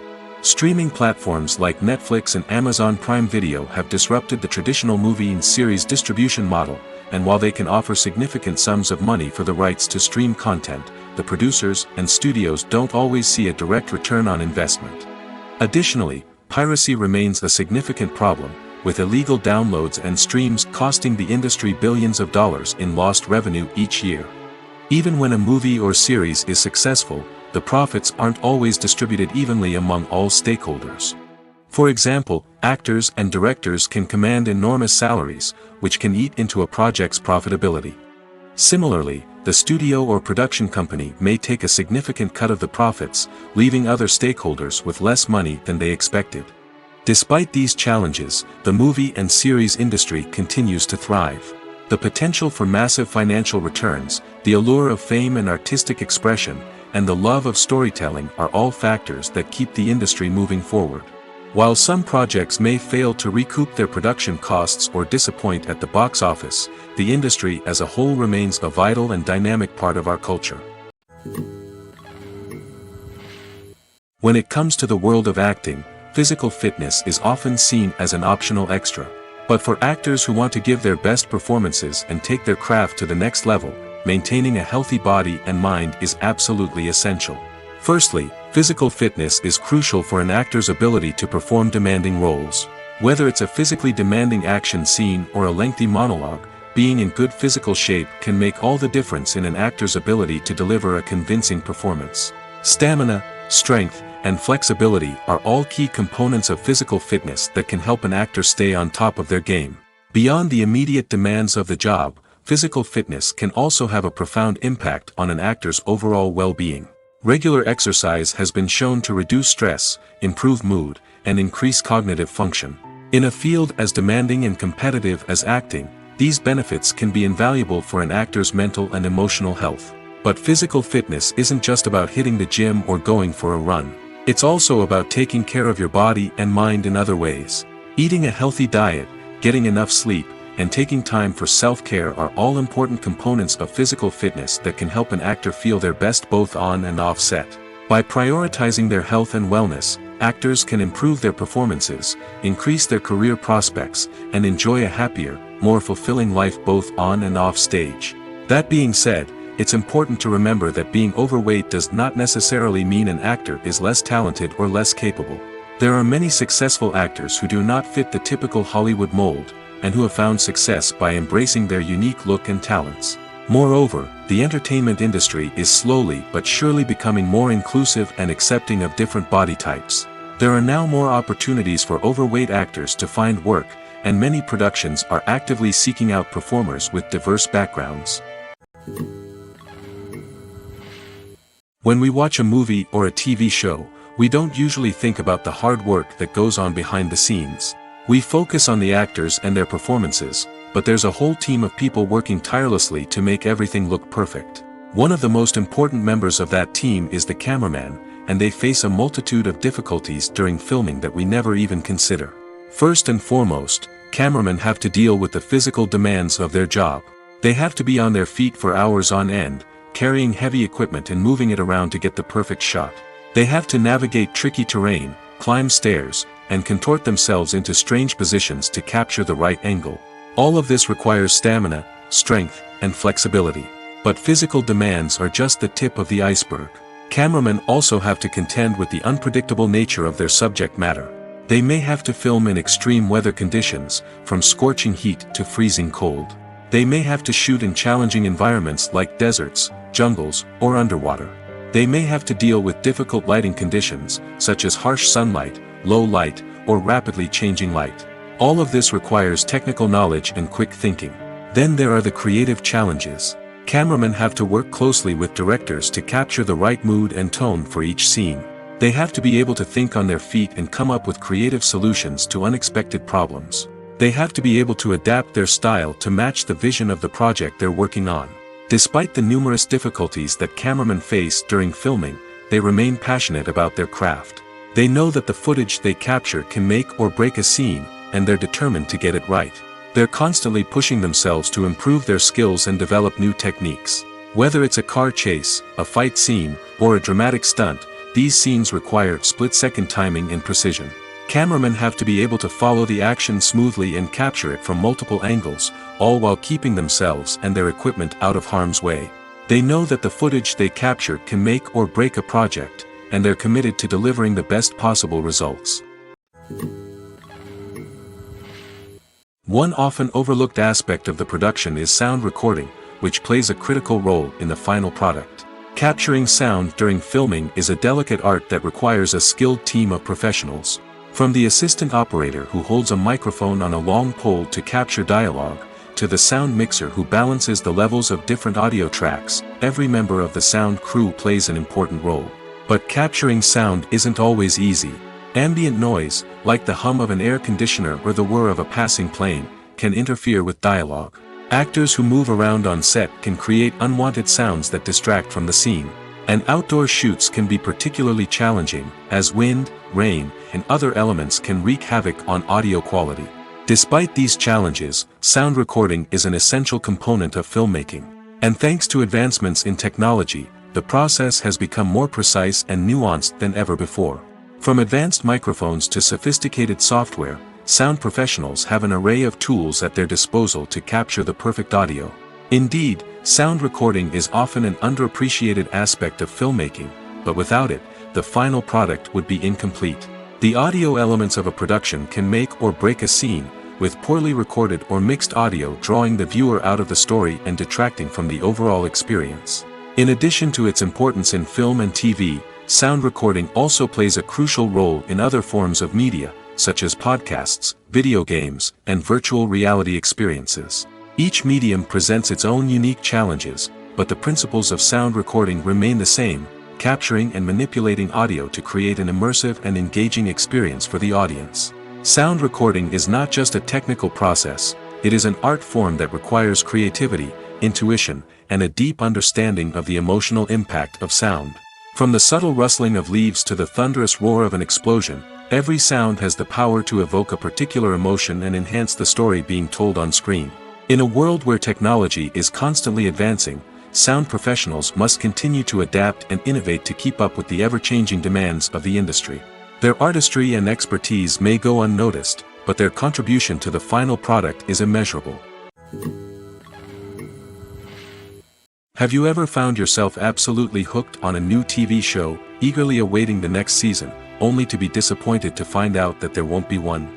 Streaming platforms like Netflix and Amazon Prime Video have disrupted the traditional movie and series distribution model, and while they can offer significant sums of money for the rights to stream content, the producers and studios don't always see a direct return on investment. Additionally, piracy remains a significant problem, with illegal downloads and streams costing the industry billions of dollars in lost revenue each year. Even when a movie or series is successful, the profits aren't always distributed evenly among all stakeholders. For example, actors and directors can command enormous salaries, which can eat into a project's profitability. Similarly, the studio or production company may take a significant cut of the profits, leaving other stakeholders with less money than they expected. Despite these challenges, the movie and series industry continues to thrive. The potential for massive financial returns, the allure of fame and artistic expression, and the love of storytelling are all factors that keep the industry moving forward. While some projects may fail to recoup their production costs or disappoint at the box office, the industry as a whole remains a vital and dynamic part of our culture. When it comes to the world of acting, physical fitness is often seen as an optional extra. But for actors who want to give their best performances and take their craft to the next level, maintaining a healthy body and mind is absolutely essential. Firstly, physical fitness is crucial for an actor's ability to perform demanding roles. Whether it's a physically demanding action scene or a lengthy monologue, being in good physical shape can make all the difference in an actor's ability to deliver a convincing performance. Stamina, strength, and flexibility are all key components of physical fitness that can help an actor stay on top of their game. Beyond the immediate demands of the job, physical fitness can also have a profound impact on an actor's overall well-being. Regular exercise has been shown to reduce stress, improve mood, and increase cognitive function. In a field as demanding and competitive as acting, these benefits can be invaluable for an actor's mental and emotional health. But physical fitness isn't just about hitting the gym or going for a run. It's also about taking care of your body and mind in other ways. Eating a healthy diet, getting enough sleep, and taking time for self-care are all important components of physical fitness that can help an actor feel their best both on and off set. By prioritizing their health and wellness, actors can improve their performances, increase their career prospects, and enjoy a happier, more fulfilling life both on and off stage. That being said, it's important to remember that being overweight does not necessarily mean an actor is less talented or less capable. There are many successful actors who do not fit the typical Hollywood mold, and who have found success by embracing their unique look and talents. Moreover, the entertainment industry is slowly but surely becoming more inclusive and accepting of different body types. There are now more opportunities for overweight actors to find work, and many productions are actively seeking out performers with diverse backgrounds. When we watch a movie or a TV show, we don't usually think about the hard work that goes on behind the scenes. We focus on the actors and their performances, but there's a whole team of people working tirelessly to make everything look perfect. One of the most important members of that team is the cameraman, and they face a multitude of difficulties during filming that we never even consider. First and foremost, cameramen have to deal with the physical demands of their job. They have to be on their feet for hours on end, carrying heavy equipment and moving it around to get the perfect shot. They have to navigate tricky terrain, climb stairs, and contort themselves into strange positions to capture the right angle. All of this requires stamina, strength, and flexibility. But physical demands are just the tip of the iceberg. Cameramen also have to contend with the unpredictable nature of their subject matter. They may have to film in extreme weather conditions, from scorching heat to freezing cold. They may have to shoot in challenging environments like deserts, jungles, or underwater. They may have to deal with difficult lighting conditions, such as harsh sunlight, low light, or rapidly changing light. All of this requires technical knowledge and quick thinking. Then there are the creative challenges. Cameramen have to work closely with directors to capture the right mood and tone for each scene. They have to be able to think on their feet and come up with creative solutions to unexpected problems. They have to be able to adapt their style to match the vision of the project they're working on. Despite the numerous difficulties that cameramen face during filming, they remain passionate about their craft. They know that the footage they capture can make or break a scene, and they're determined to get it right. They're constantly pushing themselves to improve their skills and develop new techniques. Whether it's a car chase, a fight scene, or a dramatic stunt, these scenes require split-second timing and precision. Cameramen have to be able to follow the action smoothly and capture it from multiple angles, all while keeping themselves and their equipment out of harm's way. They know that the footage they capture can make or break a project, and they're committed to delivering the best possible results. One often overlooked aspect of the production is sound recording, which plays a critical role in the final product. Capturing sound during filming is a delicate art that requires a skilled team of professionals. From the assistant operator who holds a microphone on a long pole to capture dialogue, to the sound mixer who balances the levels of different audio tracks, every member of the sound crew plays an important role. But capturing sound isn't always easy. Ambient noise, like the hum of an air conditioner or the whir of a passing plane, can interfere with dialogue. Actors who move around on set can create unwanted sounds that distract from the scene. And outdoor shoots can be particularly challenging, as wind, rain, and other elements can wreak havoc on audio quality. Despite these challenges, sound recording is an essential component of filmmaking. And thanks to advancements in technology, the process has become more precise and nuanced than ever before. From advanced microphones to sophisticated software, sound professionals have an array of tools at their disposal to capture the perfect audio. Indeed, sound recording is often an underappreciated aspect of filmmaking, but without it, the final product would be incomplete. The audio elements of a production can make or break a scene, with poorly recorded or mixed audio drawing the viewer out of the story and detracting from the overall experience. In addition to its importance in film and TV, sound recording also plays a crucial role in other forms of media, such as podcasts, video games, and virtual reality experiences. Each medium presents its own unique challenges, but the principles of sound recording remain the same, capturing and manipulating audio to create an immersive and engaging experience for the audience. Sound recording is not just a technical process, it is an art form that requires creativity, intuition, and a deep understanding of the emotional impact of sound. From the subtle rustling of leaves to the thunderous roar of an explosion, every sound has the power to evoke a particular emotion and enhance the story being told on screen. In a world where technology is constantly advancing, sound professionals must continue to adapt and innovate to keep up with the ever-changing demands of the industry. Their artistry and expertise may go unnoticed, but their contribution to the final product is immeasurable. Have you ever found yourself absolutely hooked on a new TV show, eagerly awaiting the next season, only to be disappointed to find out that there won't be one?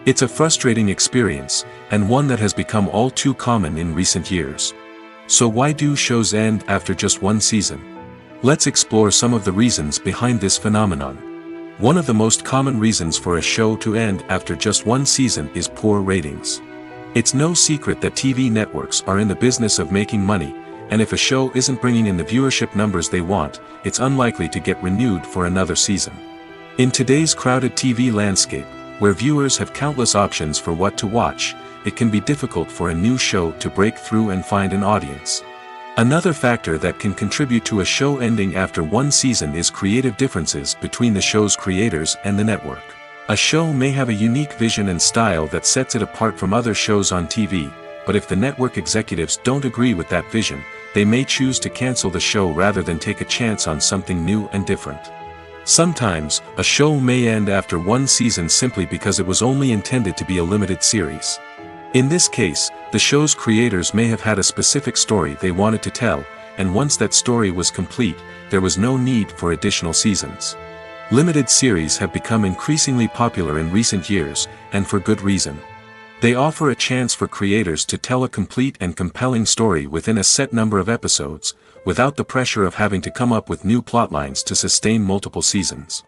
It's a frustrating experience, and one that has become all too common in recent years. So why do shows end after just one season? Let's explore some of the reasons behind this phenomenon. One of the most common reasons for a show to end after just one season is poor ratings. It's no secret that TV networks are in the business of making money, and if a show isn't bringing in the viewership numbers they want, it's unlikely to get renewed for another season. In today's crowded TV landscape, where viewers have countless options for what to watch, it can be difficult for a new show to break through and find an audience. Another factor that can contribute to a show ending after one season is creative differences between the show's creators and the network. A show may have a unique vision and style that sets it apart from other shows on TV, but if the network executives don't agree with that vision, they may choose to cancel the show rather than take a chance on something new and different. Sometimes, a show may end after one season simply because it was only intended to be a limited series. In this case, the show's creators may have had a specific story they wanted to tell, and once that story was complete, there was no need for additional seasons. Limited series have become increasingly popular in recent years, and for good reason. They offer a chance for creators to tell a complete and compelling story within a set number of episodes, without the pressure of having to come up with new plotlines to sustain multiple seasons.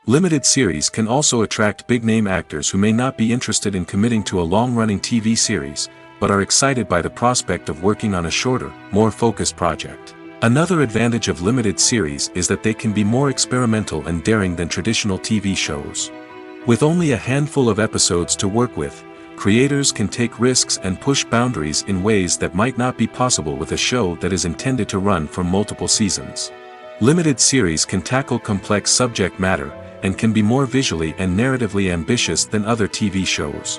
Limited series can also attract big-name actors who may not be interested in committing to a long-running TV series, but are excited by the prospect of working on a shorter, more focused project. Another advantage of limited series is that they can be more experimental and daring than traditional TV shows. With only a handful of episodes to work with, creators can take risks and push boundaries in ways that might not be possible with a show that is intended to run for multiple seasons. Limited series can tackle complex subject matter, and can be more visually and narratively ambitious than other TV shows.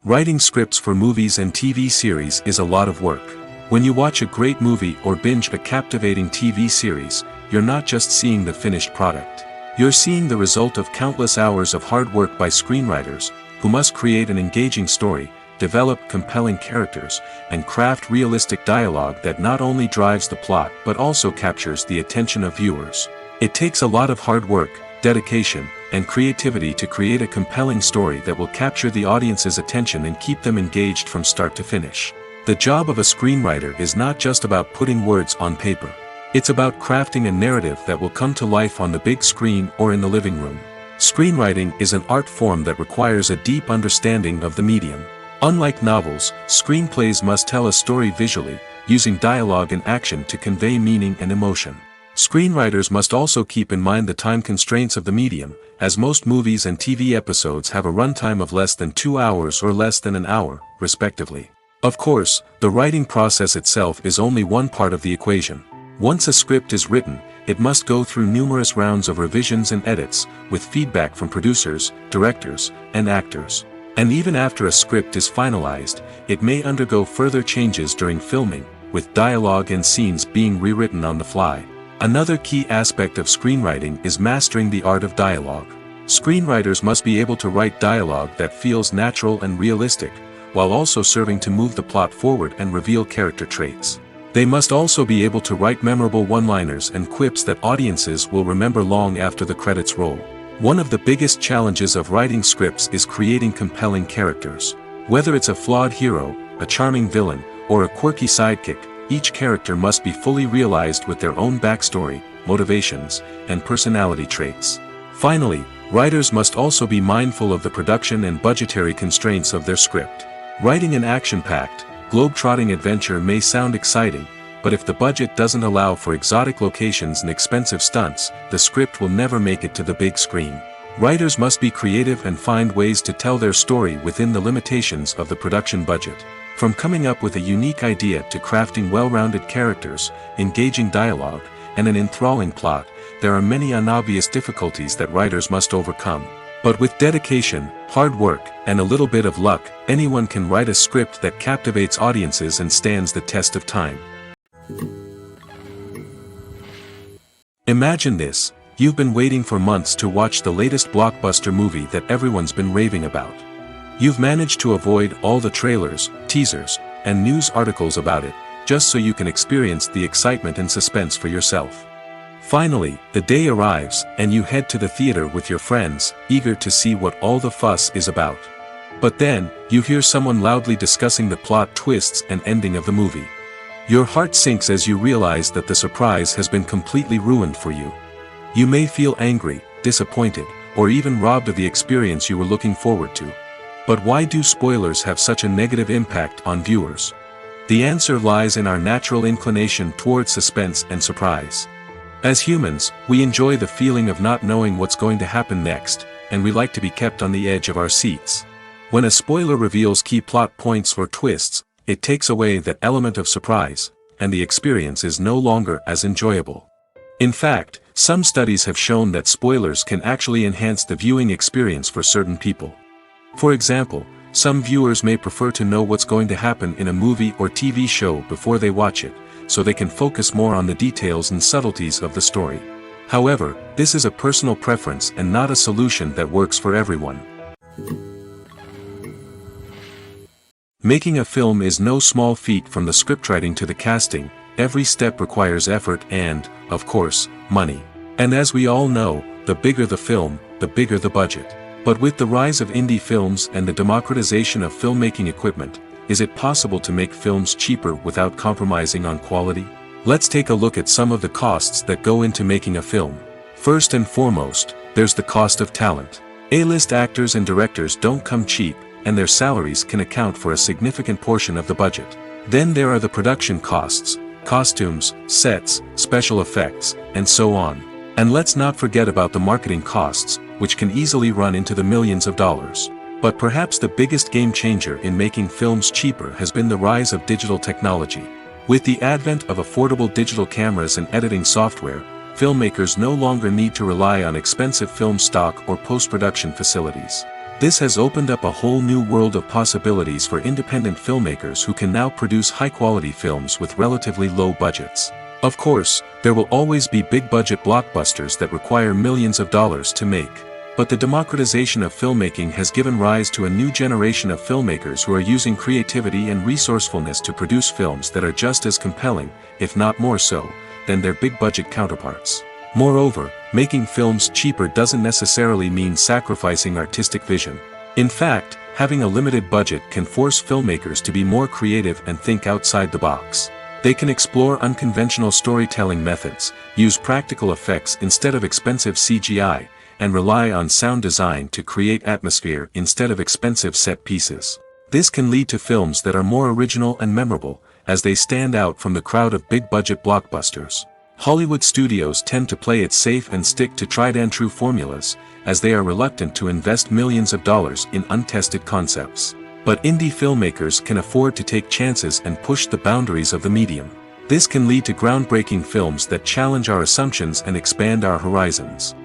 Writing scripts for movies and TV series is a lot of work. When you watch a great movie or binge a captivating TV series, you're not just seeing the finished product. You're seeing the result of countless hours of hard work by screenwriters, who must create an engaging story, develop compelling characters, and craft realistic dialogue that not only drives the plot but also captures the attention of viewers. It takes a lot of hard work, dedication, and creativity to create a compelling story that will capture the audience's attention and keep them engaged from start to finish. The job of a screenwriter is not just about putting words on paper. It's about crafting a narrative that will come to life on the big screen or in the living room. Screenwriting is an art form that requires a deep understanding of the medium. Unlike novels, screenplays must tell a story visually, using dialogue and action to convey meaning and emotion. Screenwriters must also keep in mind the time constraints of the medium, as most movies and TV episodes have a runtime of less than 2 hours or less than an hour, respectively. Of course, the writing process itself is only one part of the equation. Once a script is written, it must go through numerous rounds of revisions and edits, with feedback from producers, directors, and actors. And even after a script is finalized, it may undergo further changes during filming, with dialogue and scenes being rewritten on the fly. Another key aspect of screenwriting is mastering the art of dialogue. Screenwriters must be able to write dialogue that feels natural and realistic, while also serving to move the plot forward and reveal character traits. They must also be able to write memorable one-liners and quips that audiences will remember long after the credits roll. One of the biggest challenges of writing scripts is creating compelling characters. Whether it's a flawed hero, a charming villain, or a quirky sidekick, each character must be fully realized with their own backstory, motivations, and personality traits. Finally, writers must also be mindful of the production and budgetary constraints of their script. Writing an action-packed, globe-trotting adventure may sound exciting, but if the budget doesn't allow for exotic locations and expensive stunts, the script will never make it to the big screen. Writers must be creative and find ways to tell their story within the limitations of the production budget. From coming up with a unique idea to crafting well-rounded characters, engaging dialogue, and an enthralling plot, there are many unobvious difficulties that writers must overcome. But with dedication, hard work, and a little bit of luck, anyone can write a script that captivates audiences and stands the test of time. Imagine this: you've been waiting for months to watch the latest blockbuster movie that everyone's been raving about. You've managed to avoid all the trailers, teasers, and news articles about it, just so you can experience the excitement and suspense for yourself. Finally, the day arrives, and you head to the theater with your friends, eager to see what all the fuss is about. But then, you hear someone loudly discussing the plot twists and ending of the movie. Your heart sinks as you realize that the surprise has been completely ruined for you. You may feel angry, disappointed, or even robbed of the experience you were looking forward to. But why do spoilers have such a negative impact on viewers? The answer lies in our natural inclination towards suspense and surprise. As humans, we enjoy the feeling of not knowing what's going to happen next, and we like to be kept on the edge of our seats. When a spoiler reveals key plot points or twists, it takes away that element of surprise, and the experience is no longer as enjoyable. In fact, some studies have shown that spoilers can actually enhance the viewing experience for certain people. For example, some viewers may prefer to know what's going to happen in a movie or TV show before they watch it, so they can focus more on the details and subtleties of the story. However, this is a personal preference and not a solution that works for everyone. Making a film is no small feat, from the scriptwriting to the casting, every step requires effort and, of course, money. And as we all know, the bigger the film, the bigger the budget. But with the rise of indie films and the democratization of filmmaking equipment, is it possible to make films cheaper without compromising on quality? Let's take a look at some of the costs that go into making a film. First and foremost, there's the cost of talent. A-list actors and directors don't come cheap, and their salaries can account for a significant portion of the budget. Then there are the production costs, costumes, sets, special effects, and so on. And let's not forget about the marketing costs, which can easily run into the millions of dollars. But perhaps the biggest game changer in making films cheaper has been the rise of digital technology. With the advent of affordable digital cameras and editing software, filmmakers no longer need to rely on expensive film stock or post-production facilities. This has opened up a whole new world of possibilities for independent filmmakers who can now produce high-quality films with relatively low budgets. Of course, there will always be big-budget blockbusters that require millions of dollars to make. But the democratization of filmmaking has given rise to a new generation of filmmakers who are using creativity and resourcefulness to produce films that are just as compelling, if not more so, than their big-budget counterparts. Moreover, making films cheaper doesn't necessarily mean sacrificing artistic vision. In fact, having a limited budget can force filmmakers to be more creative and think outside the box. They can explore unconventional storytelling methods, use practical effects instead of expensive CGI, and rely on sound design to create atmosphere instead of expensive set pieces. This can lead to films that are more original and memorable, as they stand out from the crowd of big-budget blockbusters. Hollywood studios tend to play it safe and stick to tried-and-true formulas, as they are reluctant to invest millions of dollars in untested concepts. But indie filmmakers can afford to take chances and push the boundaries of the medium. This can lead to groundbreaking films that challenge our assumptions and expand our horizons.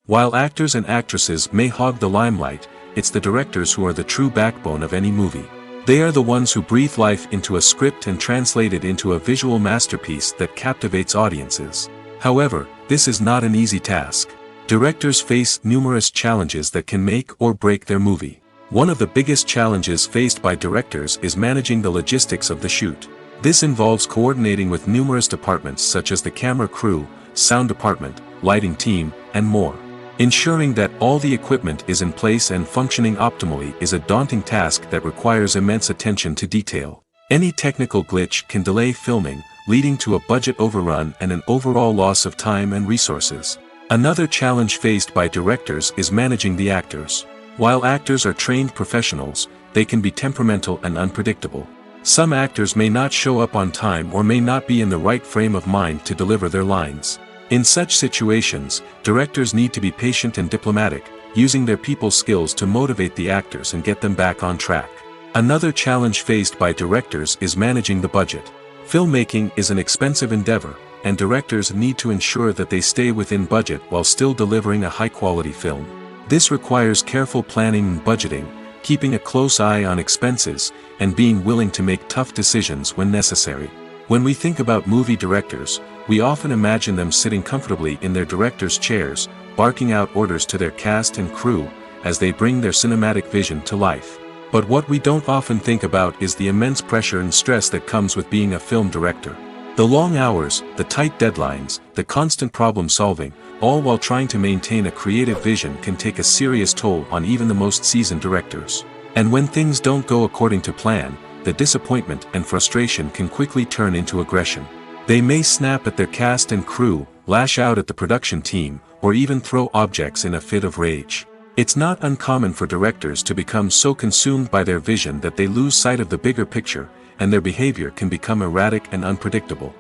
While actors and actresses may hog the limelight, it's the directors who are the true backbone of any movie. They are the ones who breathe life into a script and translate it into a visual masterpiece that captivates audiences. However, this is not an easy task. Directors face numerous challenges that can make or break their movie. One of the biggest challenges faced by directors is managing the logistics of the shoot. This involves coordinating with numerous departments such as the camera crew, sound department, lighting team, and more. Ensuring that all the equipment is in place and functioning optimally is a daunting task that requires immense attention to detail. Any technical glitch can delay filming, leading to a budget overrun and an overall loss of time and resources. Another challenge faced by directors is managing the actors. While actors are trained professionals, they can be temperamental and unpredictable. Some actors may not show up on time or may not be in the right frame of mind to deliver their lines. In such situations, directors need to be patient and diplomatic, using their people skills to motivate the actors and get them back on track. Another challenge faced by directors is managing the budget. Filmmaking is an expensive endeavor, and directors need to ensure that they stay within budget while still delivering a high-quality film. This requires careful planning and budgeting, keeping a close eye on expenses, and being willing to make tough decisions when necessary. When we think about movie directors, we often imagine them sitting comfortably in their director's chairs, barking out orders to their cast and crew, as they bring their cinematic vision to life. But what we don't often think about is the immense pressure and stress that comes with being a film director. The long hours, the tight deadlines, the constant problem solving, all while trying to maintain a creative vision can take a serious toll on even the most seasoned directors. And when things don't go according to plan, the disappointment and frustration can quickly turn into aggression. They may snap at their cast and crew, lash out at the production team, or even throw objects in a fit of rage. It's not uncommon for directors to become so consumed by their vision that they lose sight of the bigger picture, and their behavior can become erratic and unpredictable.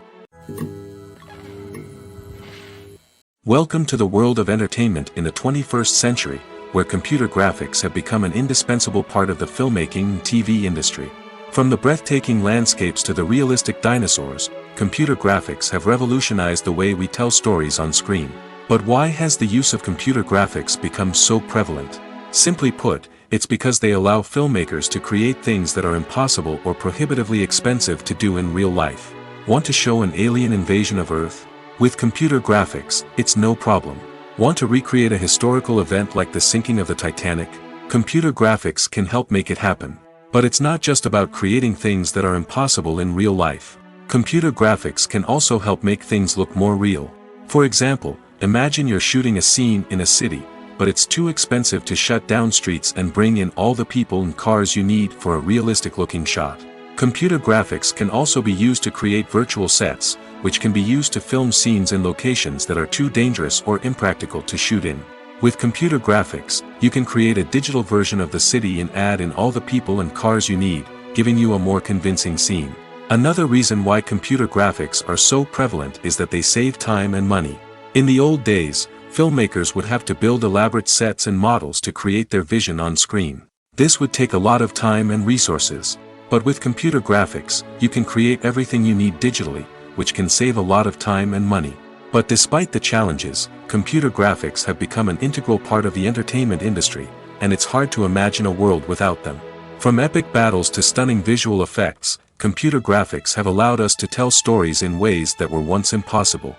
Welcome to the world of entertainment in the 21st century, where computer graphics have become an indispensable part of the filmmaking and TV industry. From the breathtaking landscapes to the realistic dinosaurs, computer graphics have revolutionized the way we tell stories on screen. But why has the use of computer graphics become so prevalent? Simply put, it's because they allow filmmakers to create things that are impossible or prohibitively expensive to do in real life. Want to show an alien invasion of Earth? With computer graphics, it's no problem. Want to recreate a historical event like the sinking of the Titanic? Computer graphics can help make it happen. But it's not just about creating things that are impossible in real life. Computer graphics can also help make things look more real. For example, imagine you're shooting a scene in a city, but it's too expensive to shut down streets and bring in all the people and cars you need for a realistic-looking shot. Computer graphics can also be used to create virtual sets, which can be used to film scenes in locations that are too dangerous or impractical to shoot in. With computer graphics, you can create a digital version of the city and add in all the people and cars you need, giving you a more convincing scene. Another reason why computer graphics are so prevalent is that they save time and money. In the old days, filmmakers would have to build elaborate sets and models to create their vision on screen. This would take a lot of time and resources. But with computer graphics, you can create everything you need digitally, which can save a lot of time and money. But despite the challenges, computer graphics have become an integral part of the entertainment industry, and it's hard to imagine a world without them. From epic battles to stunning visual effects, computer graphics have allowed us to tell stories in ways that were once impossible.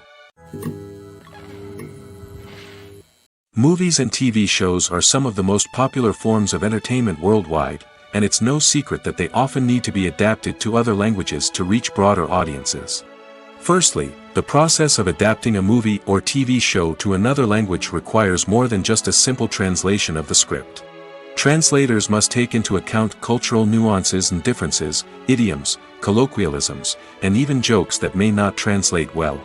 Movies and TV shows are some of the most popular forms of entertainment worldwide, and it's no secret that they often need to be adapted to other languages to reach broader audiences. Firstly, the process of adapting a movie or TV show to another language requires more than just a simple translation of the script. Translators must take into account cultural nuances and differences, idioms, colloquialisms, and even jokes that may not translate well.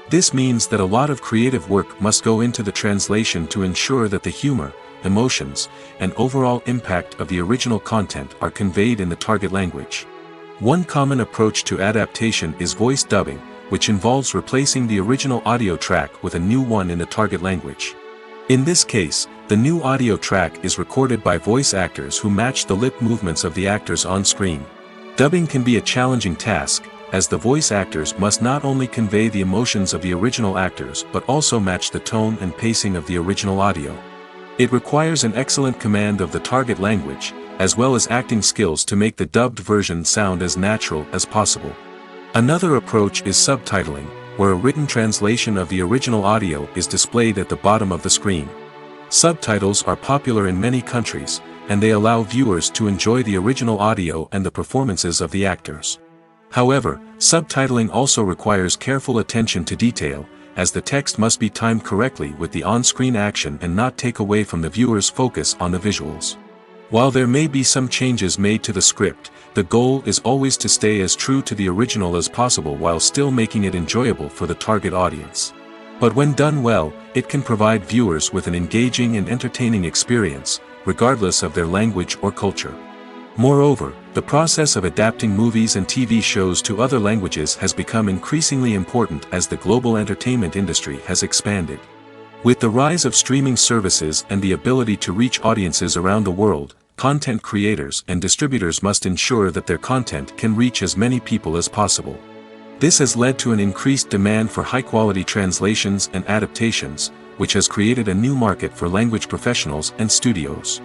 This means that a lot of creative work must go into the translation to ensure that the humor, emotions, and overall impact of the original content are conveyed in the target language. One common approach to adaptation is voice dubbing, which involves replacing the original audio track with a new one in the target language. In this case, the new audio track is recorded by voice actors who match the lip movements of the actors on screen. Dubbing can be a challenging task, as the voice actors must not only convey the emotions of the original actors but also match the tone and pacing of the original audio. It requires an excellent command of the target language, as well as acting skills to make the dubbed version sound as natural as possible. Another approach is subtitling, where a written translation of the original audio is displayed at the bottom of the screen. Subtitles are popular in many countries, and they allow viewers to enjoy the original audio and the performances of the actors. However, subtitling also requires careful attention to detail, as the text must be timed correctly with the on-screen action and not take away from the viewer's focus on the visuals. While there may be some changes made to the script, the goal is always to stay as true to the original as possible while still making it enjoyable for the target audience. But when done well, it can provide viewers with an engaging and entertaining experience, regardless of their language or culture. Moreover, the process of adapting movies and TV shows to other languages has become increasingly important as the global entertainment industry has expanded. With the rise of streaming services and the ability to reach audiences around the world, content creators and distributors must ensure that their content can reach as many people as possible. This has led to an increased demand for high-quality translations and adaptations, which has created a new market for language professionals and studios.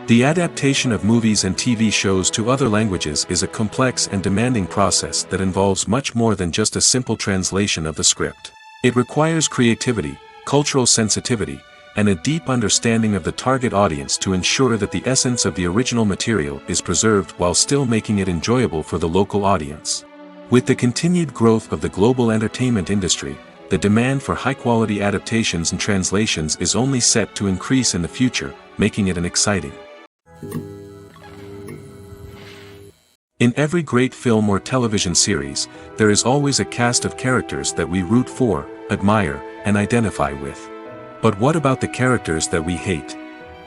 The adaptation of movies and TV shows to other languages is a complex and demanding process that involves much more than just a simple translation of the script. It requires creativity, cultural sensitivity, and a deep understanding of the target audience to ensure that the essence of the original material is preserved while still making it enjoyable for the local audience. With the continued growth of the global entertainment industry, the demand for high-quality adaptations and translations is only set to increase in the future, making it an exciting. In every great film or television series, there is always a cast of characters that we root for, admire, and identify with. But what about the characters that we hate?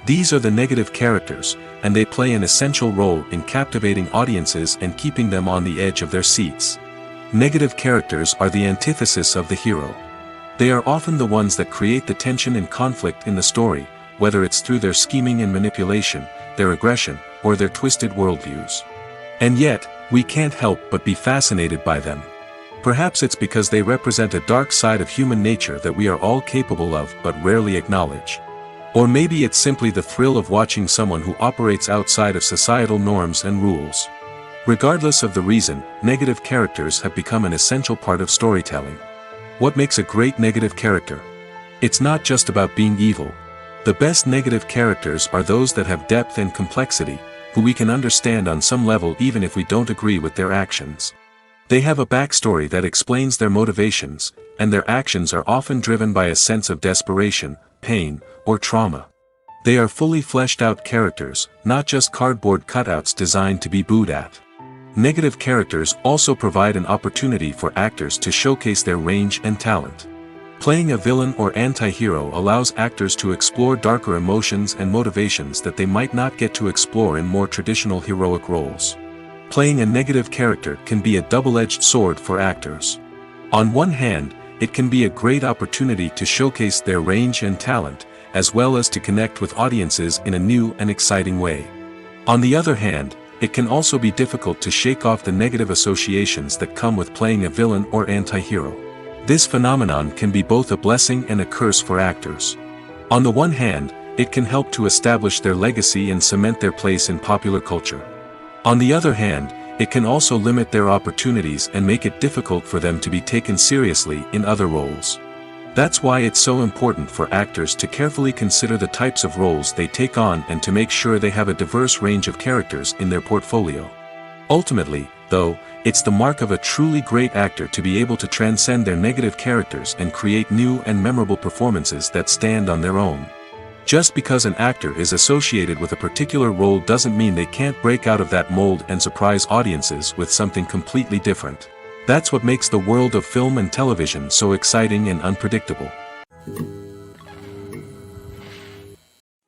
These are the negative characters, and they play an essential role in captivating audiences and keeping them on the edge of their seats. Negative characters are the antithesis of the hero. They are often the ones that create the tension and conflict in the story, whether it's through their scheming and manipulation, their aggression, or their twisted worldviews. And yet, we can't help but be fascinated by them. Perhaps it's because they represent a dark side of human nature that we are all capable of but rarely acknowledge. Or maybe it's simply the thrill of watching someone who operates outside of societal norms and rules. Regardless of the reason, negative characters have become an essential part of storytelling. What makes a great negative character? It's not just about being evil. The best negative characters are those that have depth and complexity, who we can understand on some level even if we don't agree with their actions. They have a backstory that explains their motivations, and their actions are often driven by a sense of desperation, pain, or trauma. They are fully fleshed out characters, not just cardboard cutouts designed to be booed at. Negative characters also provide an opportunity for actors to showcase their range and talent. Playing a villain or anti-hero allows actors to explore darker emotions and motivations that they might not get to explore in more traditional heroic roles. Playing a negative character can be a double-edged sword for actors. On one hand, it can be a great opportunity to showcase their range and talent, as well as to connect with audiences in a new and exciting way. On the other hand, it can also be difficult to shake off the negative associations that come with playing a villain or anti-hero. This phenomenon can be both a blessing and a curse for actors. On the one hand, it can help to establish their legacy and cement their place in popular culture. On the other hand, it can also limit their opportunities and make it difficult for them to be taken seriously in other roles. That's why it's so important for actors to carefully consider the types of roles they take on and to make sure they have a diverse range of characters in their portfolio. Ultimately, though, it's the mark of a truly great actor to be able to transcend their negative characters and create new and memorable performances that stand on their own. Just because an actor is associated with a particular role doesn't mean they can't break out of that mold and surprise audiences with something completely different. That's what makes the world of film and television so exciting and unpredictable.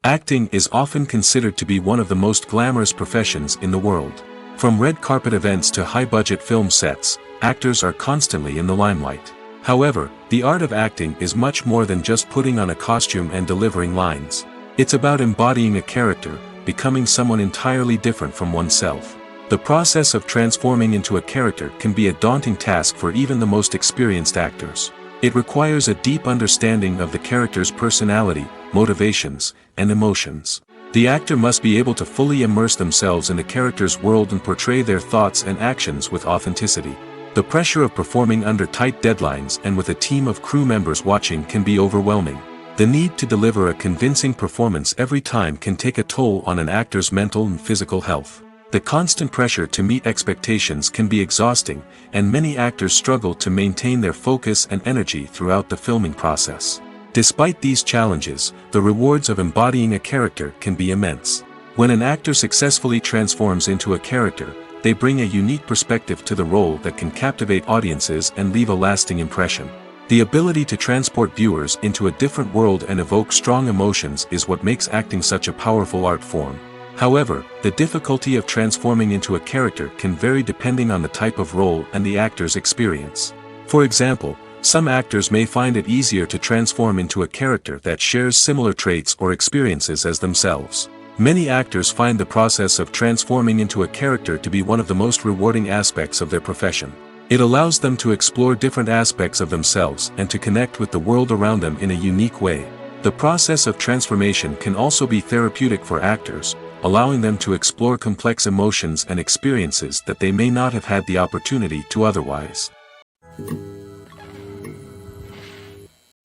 Acting is often considered to be one of the most glamorous professions in the world. From red carpet events to high-budget film sets, actors are constantly in the limelight. However, the art of acting is much more than just putting on a costume and delivering lines. It's about embodying a character, becoming someone entirely different from oneself. The process of transforming into a character can be a daunting task for even the most experienced actors. It requires a deep understanding of the character's personality, motivations, and emotions. The actor must be able to fully immerse themselves in the character's world and portray their thoughts and actions with authenticity. The pressure of performing under tight deadlines and with a team of crew members watching can be overwhelming. The need to deliver a convincing performance every time can take a toll on an actor's mental and physical health. The constant pressure to meet expectations can be exhausting, and many actors struggle to maintain their focus and energy throughout the filming process. Despite these challenges, the rewards of embodying a character can be immense. When an actor successfully transforms into a character, they bring a unique perspective to the role that can captivate audiences and leave a lasting impression. The ability to transport viewers into a different world and evoke strong emotions is what makes acting such a powerful art form. However, the difficulty of transforming into a character can vary depending on the type of role and the actor's experience. For example, some actors may find it easier to transform into a character that shares similar traits or experiences as themselves. Many actors find the process of transforming into a character to be one of the most rewarding aspects of their profession. It allows them to explore different aspects of themselves and to connect with the world around them in a unique way. The process of transformation can also be therapeutic for actors, allowing them to explore complex emotions and experiences that they may not have had the opportunity to otherwise.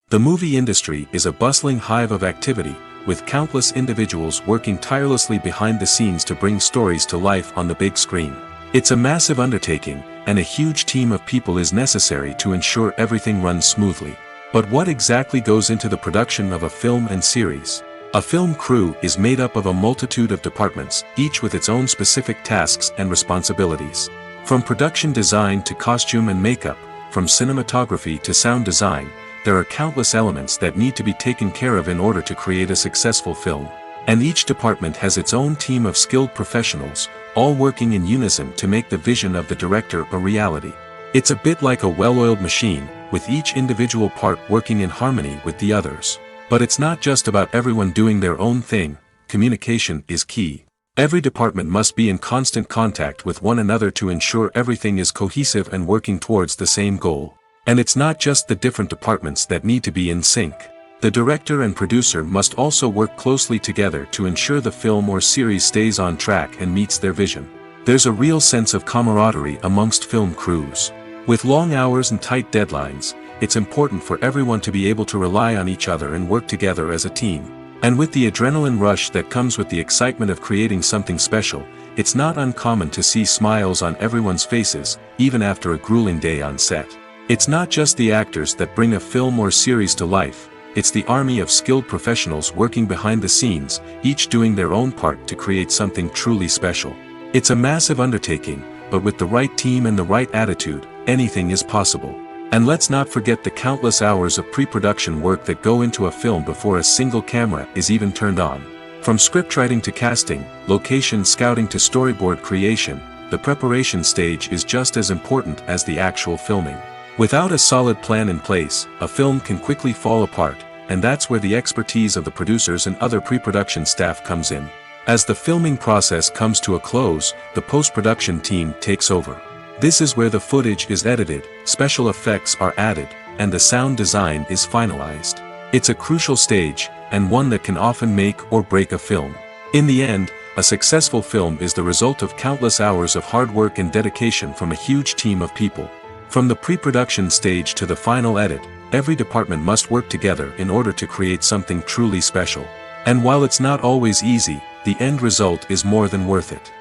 The movie industry is a bustling hive of activity, with countless individuals working tirelessly behind the scenes to bring stories to life on the big screen. It's a massive undertaking, and a huge team of people is necessary to ensure everything runs smoothly. But what exactly goes into the production of a film and series? A film crew is made up of a multitude of departments, each with its own specific tasks and responsibilities. From production design to costume and makeup, from cinematography to sound design, there are countless elements that need to be taken care of in order to create a successful film. And each department has its own team of skilled professionals, all working in unison to make the vision of the director a reality. It's a bit like a well-oiled machine, with each individual part working in harmony with the others. But it's not just about everyone doing their own thing. Communication is key. Every department must be in constant contact with one another to ensure everything is cohesive and working towards the same goal. And it's not just the different departments that need to be in sync. The director and producer must also work closely together to ensure the film or series stays on track and meets their vision. There's a real sense of camaraderie amongst film crews. With long hours and tight deadlines, it's important for everyone to be able to rely on each other and work together as a team. And with the adrenaline rush that comes with the excitement of creating something special, it's not uncommon to see smiles on everyone's faces, even after a grueling day on set. It's not just the actors that bring a film or series to life, it's the army of skilled professionals working behind the scenes, each doing their own part to create something truly special. It's a massive undertaking, but with the right team and the right attitude, anything is possible. And let's not forget the countless hours of pre-production work that go into a film before a single camera is even turned on. From scriptwriting to casting, location scouting to storyboard creation, the preparation stage is just as important as the actual filming. Without a solid plan in place, a film can quickly fall apart, and that's where the expertise of the producers and other pre-production staff comes in. As the filming process comes to a close, the post-production team takes over. This is where the footage is edited, special effects are added, and the sound design is finalized. It's a crucial stage, and one that can often make or break a film. In the end, a successful film is the result of countless hours of hard work and dedication from a huge team of people. From the pre-production stage to the final edit, every department must work together in order to create something truly special. And while it's not always easy, the end result is more than worth it.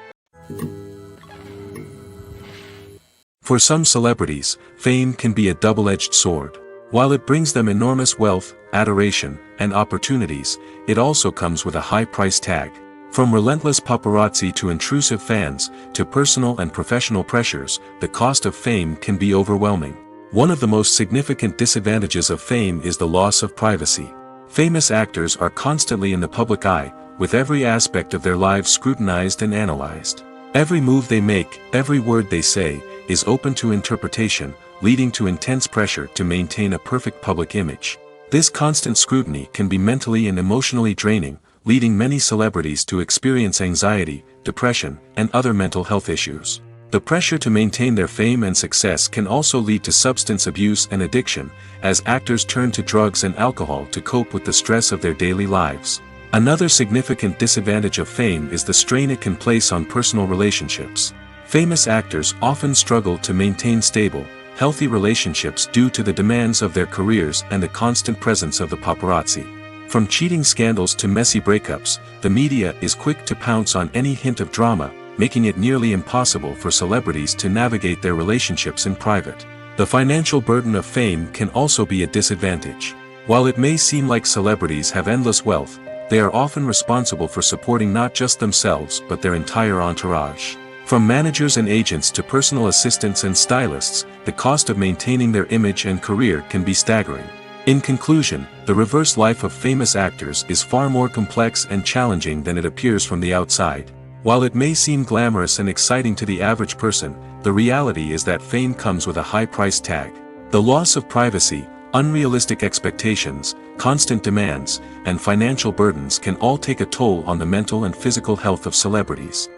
For some celebrities, fame can be a double-edged sword. While it brings them enormous wealth, adoration, and opportunities, it also comes with a high price tag. From relentless paparazzi to intrusive fans, to personal and professional pressures, the cost of fame can be overwhelming. One of the most significant disadvantages of fame is the loss of privacy. Famous actors are constantly in the public eye, with every aspect of their lives scrutinized and analyzed. Every move they make, every word they say, is open to interpretation, leading to intense pressure to maintain a perfect public image. This constant scrutiny can be mentally and emotionally draining, leading many celebrities to experience anxiety, depression, and other mental health issues. The pressure to maintain their fame and success can also lead to substance abuse and addiction, as actors turn to drugs and alcohol to cope with the stress of their daily lives. Another significant disadvantage of fame is the strain it can place on personal relationships. Famous actors often struggle to maintain stable, healthy relationships due to the demands of their careers and the constant presence of the paparazzi. From cheating scandals to messy breakups, the media is quick to pounce on any hint of drama, making it nearly impossible for celebrities to navigate their relationships in private. The financial burden of fame can also be a disadvantage. While it may seem like celebrities have endless wealth, they are often responsible for supporting not just themselves but their entire entourage. From managers and agents to personal assistants and stylists, the cost of maintaining their image and career can be staggering. In conclusion, the reverse life of famous actors is far more complex and challenging than it appears from the outside. While it may seem glamorous and exciting to the average person, the reality is that fame comes with a high price tag. The loss of privacy, unrealistic expectations, constant demands, and financial burdens can all take a toll on the mental and physical health of celebrities.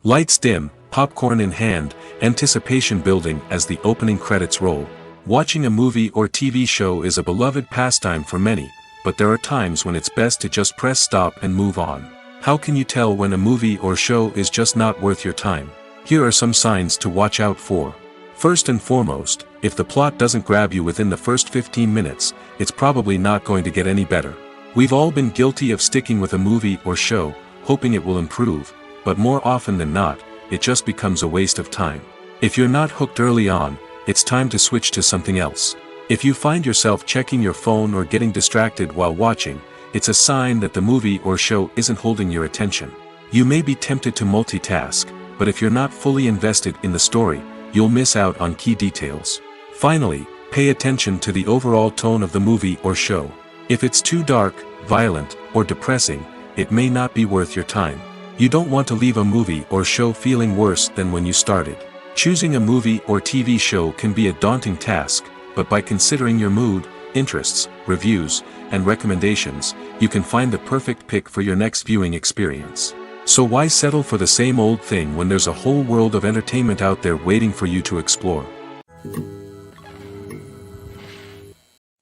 Lights dim, popcorn in hand, anticipation building as the opening credits roll. Watching a movie or TV show is a beloved pastime for many, but there are times when it's best to just press stop and move on. How can you tell when a movie or show is just not worth your time? Here are some signs to watch out for. First and foremost, if the plot doesn't grab you within the first 15 minutes, it's probably not going to get any better. We've all been guilty of sticking with a movie or show, hoping it will improve, but more often than not, it just becomes a waste of time. If you're not hooked early on, it's time to switch to something else. If you find yourself checking your phone or getting distracted while watching, it's a sign that the movie or show isn't holding your attention. You may be tempted to multitask, but if you're not fully invested in the story, you'll miss out on key details. Finally, pay attention to the overall tone of the movie or show. If it's too dark, violent, or depressing, it may not be worth your time. You don't want to leave a movie or show feeling worse than when you started. Choosing a movie or TV show can be a daunting task, but by considering your mood, interests, reviews, and recommendations, you can find the perfect pick for your next viewing experience. So why settle for the same old thing when there's a whole world of entertainment out there waiting for you to explore?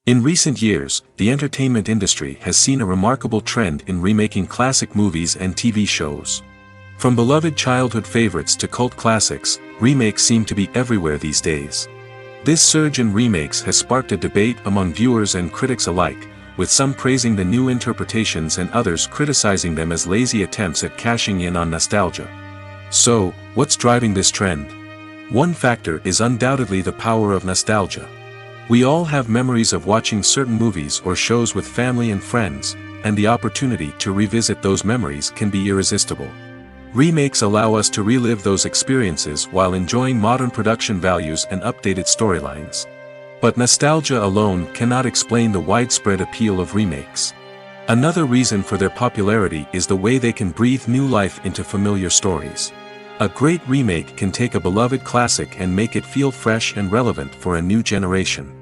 In recent years, the entertainment industry has seen a remarkable trend in remaking classic movies and TV shows. From beloved childhood favorites to cult classics, remakes seem to be everywhere these days. This surge in remakes has sparked a debate among viewers and critics alike, with some praising the new interpretations and others criticizing them as lazy attempts at cashing in on nostalgia. So, what's driving this trend? One factor is undoubtedly the power of nostalgia. We all have memories of watching certain movies or shows with family and friends, and the opportunity to revisit those memories can be irresistible. Remakes allow us to relive those experiences while enjoying modern production values and updated storylines. But nostalgia alone cannot explain the widespread appeal of remakes. Another reason for their popularity is the way they can breathe new life into familiar stories. A great remake can take a beloved classic and make it feel fresh and relevant for a new generation.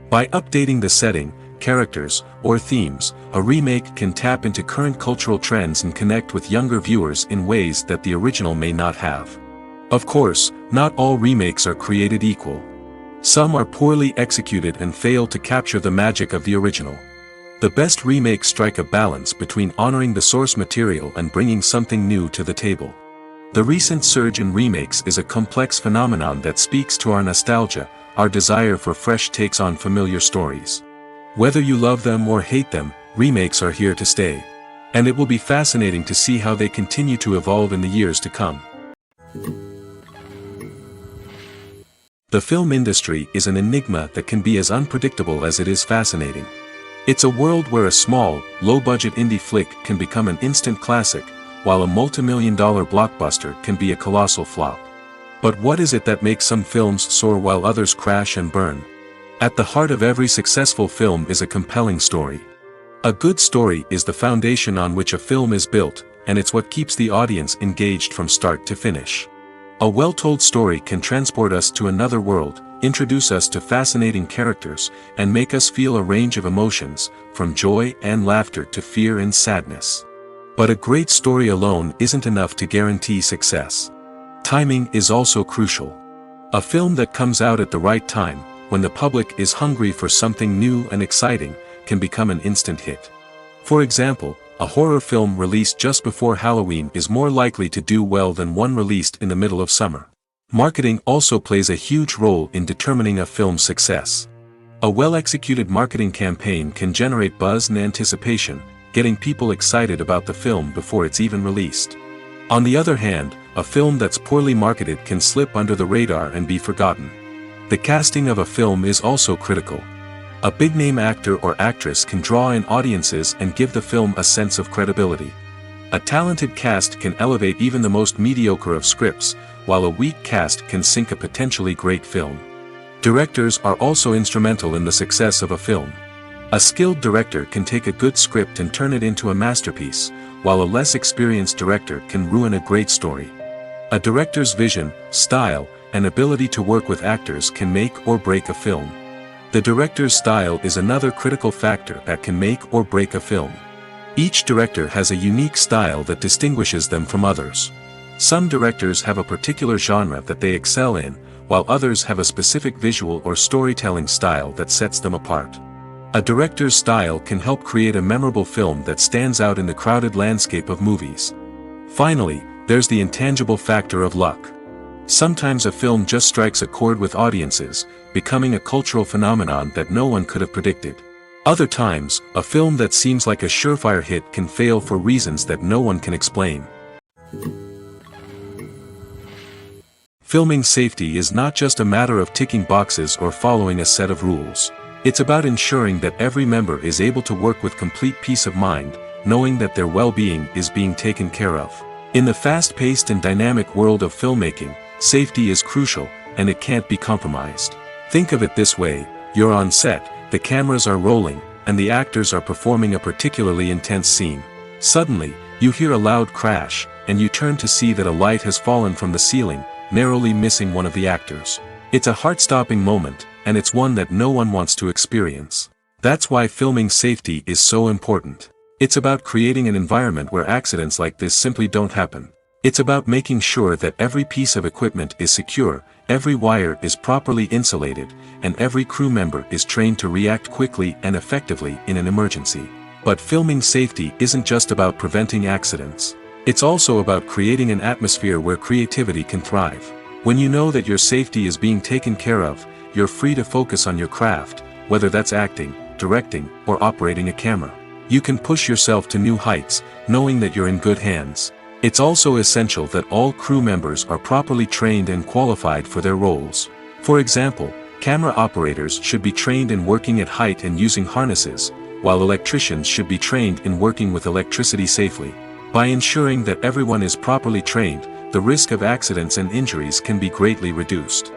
By updating the setting, characters, or themes, a remake can tap into current cultural trends and connect with younger viewers in ways that the original may not have. Of course, not all remakes are created equal. Some are poorly executed and fail to capture the magic of the original. The best remakes strike a balance between honoring the source material and bringing something new to the table. The recent surge in remakes is a complex phenomenon that speaks to our nostalgia, our desire for fresh takes on familiar stories. Whether you love them or hate them, remakes are here to stay. And it will be fascinating to see how they continue to evolve in the years to come. The film industry is an enigma that can be as unpredictable as it is fascinating. It's a world where a small, low-budget indie flick can become an instant classic, while a multi-million-dollar blockbuster can be a colossal flop. But what is it that makes some films soar while others crash and burn? At the heart of every successful film is a compelling story. A good story is the foundation on which a film is built, and it's what keeps the audience engaged from start to finish. A well-told story can transport us to another world, introduce us to fascinating characters, and make us feel a range of emotions, from joy and laughter to fear and sadness. But a great story alone isn't enough to guarantee success. Timing is also crucial. A film that comes out at the right time, when the public is hungry for something new and exciting, can become an instant hit. For example, a horror film released just before Halloween is more likely to do well than one released in the middle of summer. Marketing also plays a huge role in determining a film's success. A well-executed marketing campaign can generate buzz and anticipation, getting people excited about the film before it's even released. On the other hand, a film that's poorly marketed can slip under the radar and be forgotten. The casting of a film is also critical. A big-name actor or actress can draw in audiences and give the film a sense of credibility. A talented cast can elevate even the most mediocre of scripts, while a weak cast can sink a potentially great film. Directors are also instrumental in the success of a film. A skilled director can take a good script and turn it into a masterpiece, while a less experienced director can ruin a great story. A director's vision, style, and ability to work with actors can make or break a film. The director's style is another critical factor that can make or break a film. Each director has a unique style that distinguishes them from others. Some directors have a particular genre that they excel in, while others have a specific visual or storytelling style that sets them apart. A director's style can help create a memorable film that stands out in the crowded landscape of movies. Finally, there's the intangible factor of luck. Sometimes a film just strikes a chord with audiences, becoming a cultural phenomenon that no one could have predicted. Other times, a film that seems like a surefire hit can fail for reasons that no one can explain. Filming safety is not just a matter of ticking boxes or following a set of rules. It's about ensuring that every member is able to work with complete peace of mind, knowing that their well-being is being taken care of. In the fast-paced and dynamic world of filmmaking, safety is crucial, and it can't be compromised. Think of it this way: you're on set, the cameras are rolling, and the actors are performing a particularly intense scene. Suddenly, you hear a loud crash, and you turn to see that a light has fallen from the ceiling, narrowly missing one of the actors. It's a heart-stopping moment, and it's one that no one wants to experience. That's why filming safety is so important. It's about creating an environment where accidents like this simply don't happen. It's about making sure that every piece of equipment is secure, every wire is properly insulated, and every crew member is trained to react quickly and effectively in an emergency. But filming safety isn't just about preventing accidents. It's also about creating an atmosphere where creativity can thrive. When you know that your safety is being taken care of, you're free to focus on your craft, whether that's acting, directing, or operating a camera. You can push yourself to new heights, knowing that you're in good hands. It's also essential that all crew members are properly trained and qualified for their roles. For example, camera operators should be trained in working at height and using harnesses, while electricians should be trained in working with electricity safely. By ensuring that everyone is properly trained, the risk of accidents and injuries can be greatly reduced.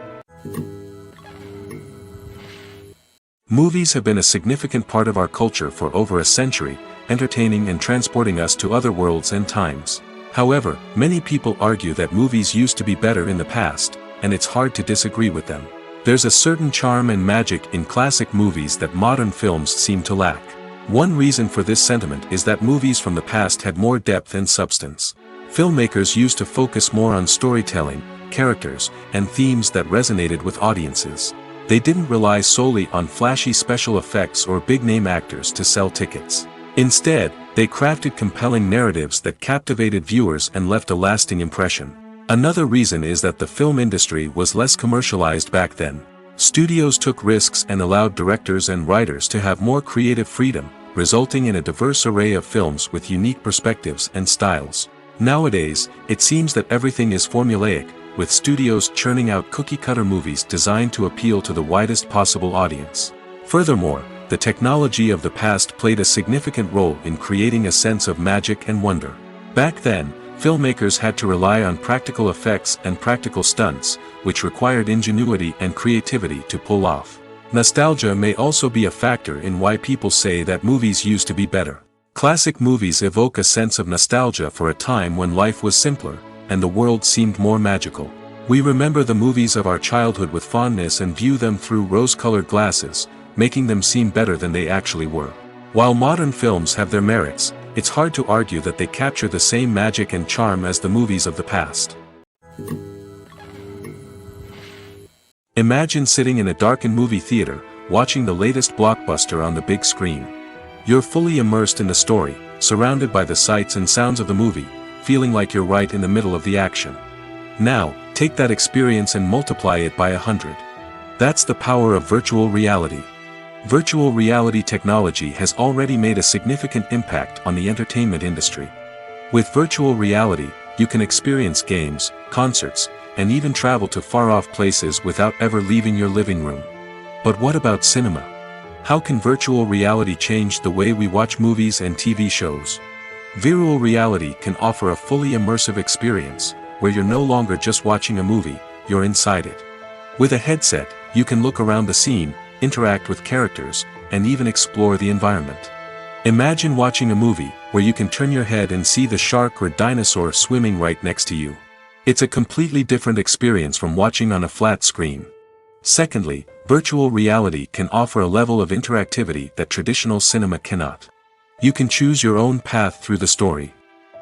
Movies have been a significant part of our culture for over a century, entertaining and transporting us to other worlds and times. However, many people argue that movies used to be better in the past, and it's hard to disagree with them. There's a certain charm and magic in classic movies that modern films seem to lack. One reason for this sentiment is that movies from the past had more depth and substance. Filmmakers used to focus more on storytelling, characters, and themes that resonated with audiences. They didn't rely solely on flashy special effects or big-name actors to sell tickets. Instead, they crafted compelling narratives that captivated viewers and left a lasting impression. Another reason is that the film industry was less commercialized back then. Studios took risks and allowed directors and writers to have more creative freedom, resulting in a diverse array of films with unique perspectives and styles. Nowadays, it seems that everything is formulaic, with studios churning out cookie-cutter movies designed to appeal to the widest possible audience. Furthermore, the technology of the past played a significant role in creating a sense of magic and wonder. Back then, filmmakers had to rely on practical effects and practical stunts, which required ingenuity and creativity to pull off. Nostalgia may also be a factor in why people say that movies used to be better. Classic movies evoke a sense of nostalgia for a time when life was simpler, and the world seemed more magical. We remember the movies of our childhood with fondness and view them through rose-colored glasses, making them seem better than they actually were. While modern films have their merits, it's hard to argue that they capture the same magic and charm as the movies of the past. Imagine sitting in a darkened movie theater, watching the latest blockbuster on the big screen. You're fully immersed in the story, surrounded by the sights and sounds of the movie, feeling like you're right in the middle of the action. Now, take that experience and multiply it by 100. That's the power of virtual reality. Virtual reality technology has already made a significant impact on the entertainment industry. With virtual reality, you can experience games, concerts, and even travel to far-off places without ever leaving your living room. But what about cinema? How can virtual reality change the way we watch movies and TV shows? Virtual reality can offer a fully immersive experience, where you're no longer just watching a movie, you're inside it. With a headset, you can look around the scene, interact with characters, and even explore the environment. Imagine watching a movie where you can turn your head and see the shark or dinosaur swimming right next to you. It's a completely different experience from watching on a flat screen. Secondly, virtual reality can offer a level of interactivity that traditional cinema cannot. You can choose your own path through the story.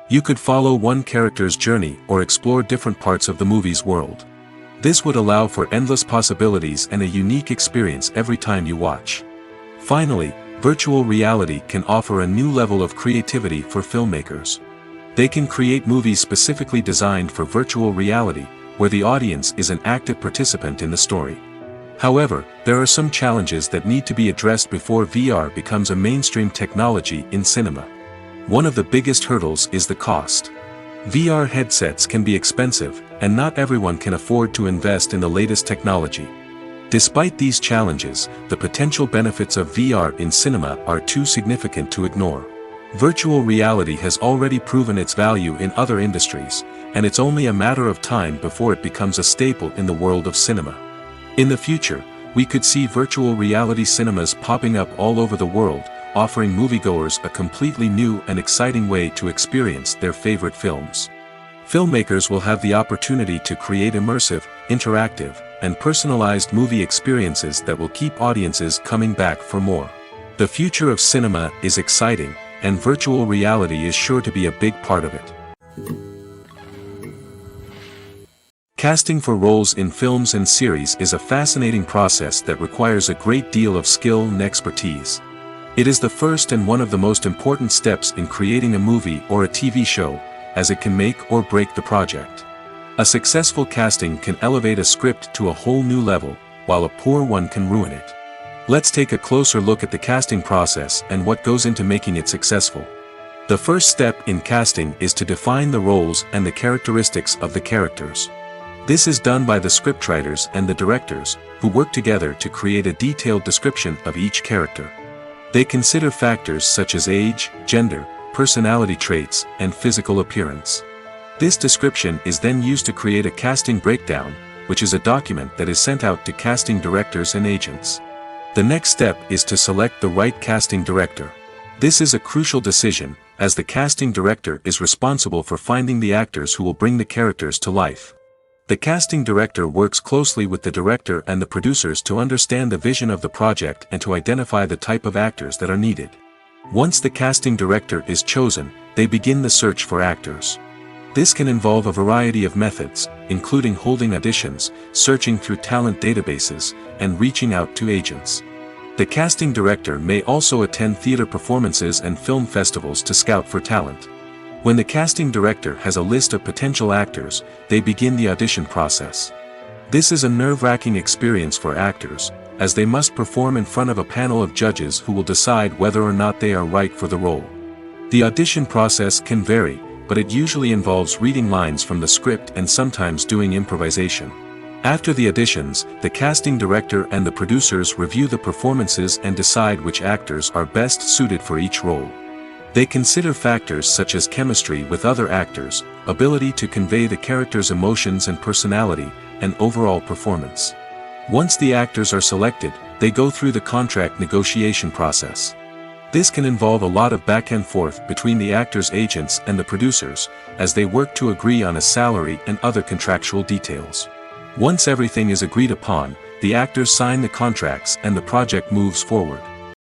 You could follow one character's journey or explore different parts of the movie's world. This would allow for endless possibilities and a unique experience every time you watch. Finally, virtual reality can offer a new level of creativity for filmmakers. They can create movies specifically designed for virtual reality, where the audience is an active participant in the story. However, there are some challenges that need to be addressed before VR becomes a mainstream technology in cinema. One of the biggest hurdles is the cost. VR headsets can be expensive, and not everyone can afford to invest in the latest technology. Despite these challenges, the potential benefits of VR in cinema are too significant to ignore. Virtual reality has already proven its value in other industries, and it's only a matter of time before it becomes a staple in the world of cinema. In the future, we could see virtual reality cinemas popping up all over the world, offering moviegoers a completely new and exciting way to experience their favorite films. Filmmakers will have the opportunity to create immersive, interactive, and personalized movie experiences that will keep audiences coming back for more. The future of cinema is exciting, and virtual reality is sure to be a big part of it. Casting for roles in films and series is a fascinating process that requires a great deal of skill and expertise. It is the first and one of the most important steps in creating a movie or a TV show, as it can make or break the project. A successful casting can elevate a script to a whole new level, while a poor one can ruin it. Let's take a closer look at the casting process and what goes into making it successful. The first step in casting is to define the roles and the characteristics of the characters. This is done by the scriptwriters and the directors, who work together to create a detailed description of each character. They consider factors such as age, gender, personality traits, and physical appearance. This description is then used to create a casting breakdown, which is a document that is sent out to casting directors and agents. The next step is to select the right casting director. This is a crucial decision, as the casting director is responsible for finding the actors who will bring the characters to life. The casting director works closely with the director and the producers to understand the vision of the project and to identify the type of actors that are needed. Once the casting director is chosen, they begin the search for actors. This can involve a variety of methods, including holding auditions, searching through talent databases, and reaching out to agents. The casting director may also attend theater performances and film festivals to scout for talent. When the casting director has a list of potential actors, they begin the audition process. This is a nerve-wracking experience for actors, as they must perform in front of a panel of judges who will decide whether or not they are right for the role. The audition process can vary, but it usually involves reading lines from the script and sometimes doing improvisation. After the auditions, the casting director and the producers review the performances and decide which actors are best suited for each role. They consider factors such as chemistry with other actors, ability to convey the character's emotions and personality, and overall performance. Once the actors are selected, they go through the contract negotiation process. This can involve a lot of back and forth between the actors' agents and the producers, as they work to agree on a salary and other contractual details. Once everything is agreed upon, the actors sign the contracts and the project moves forward.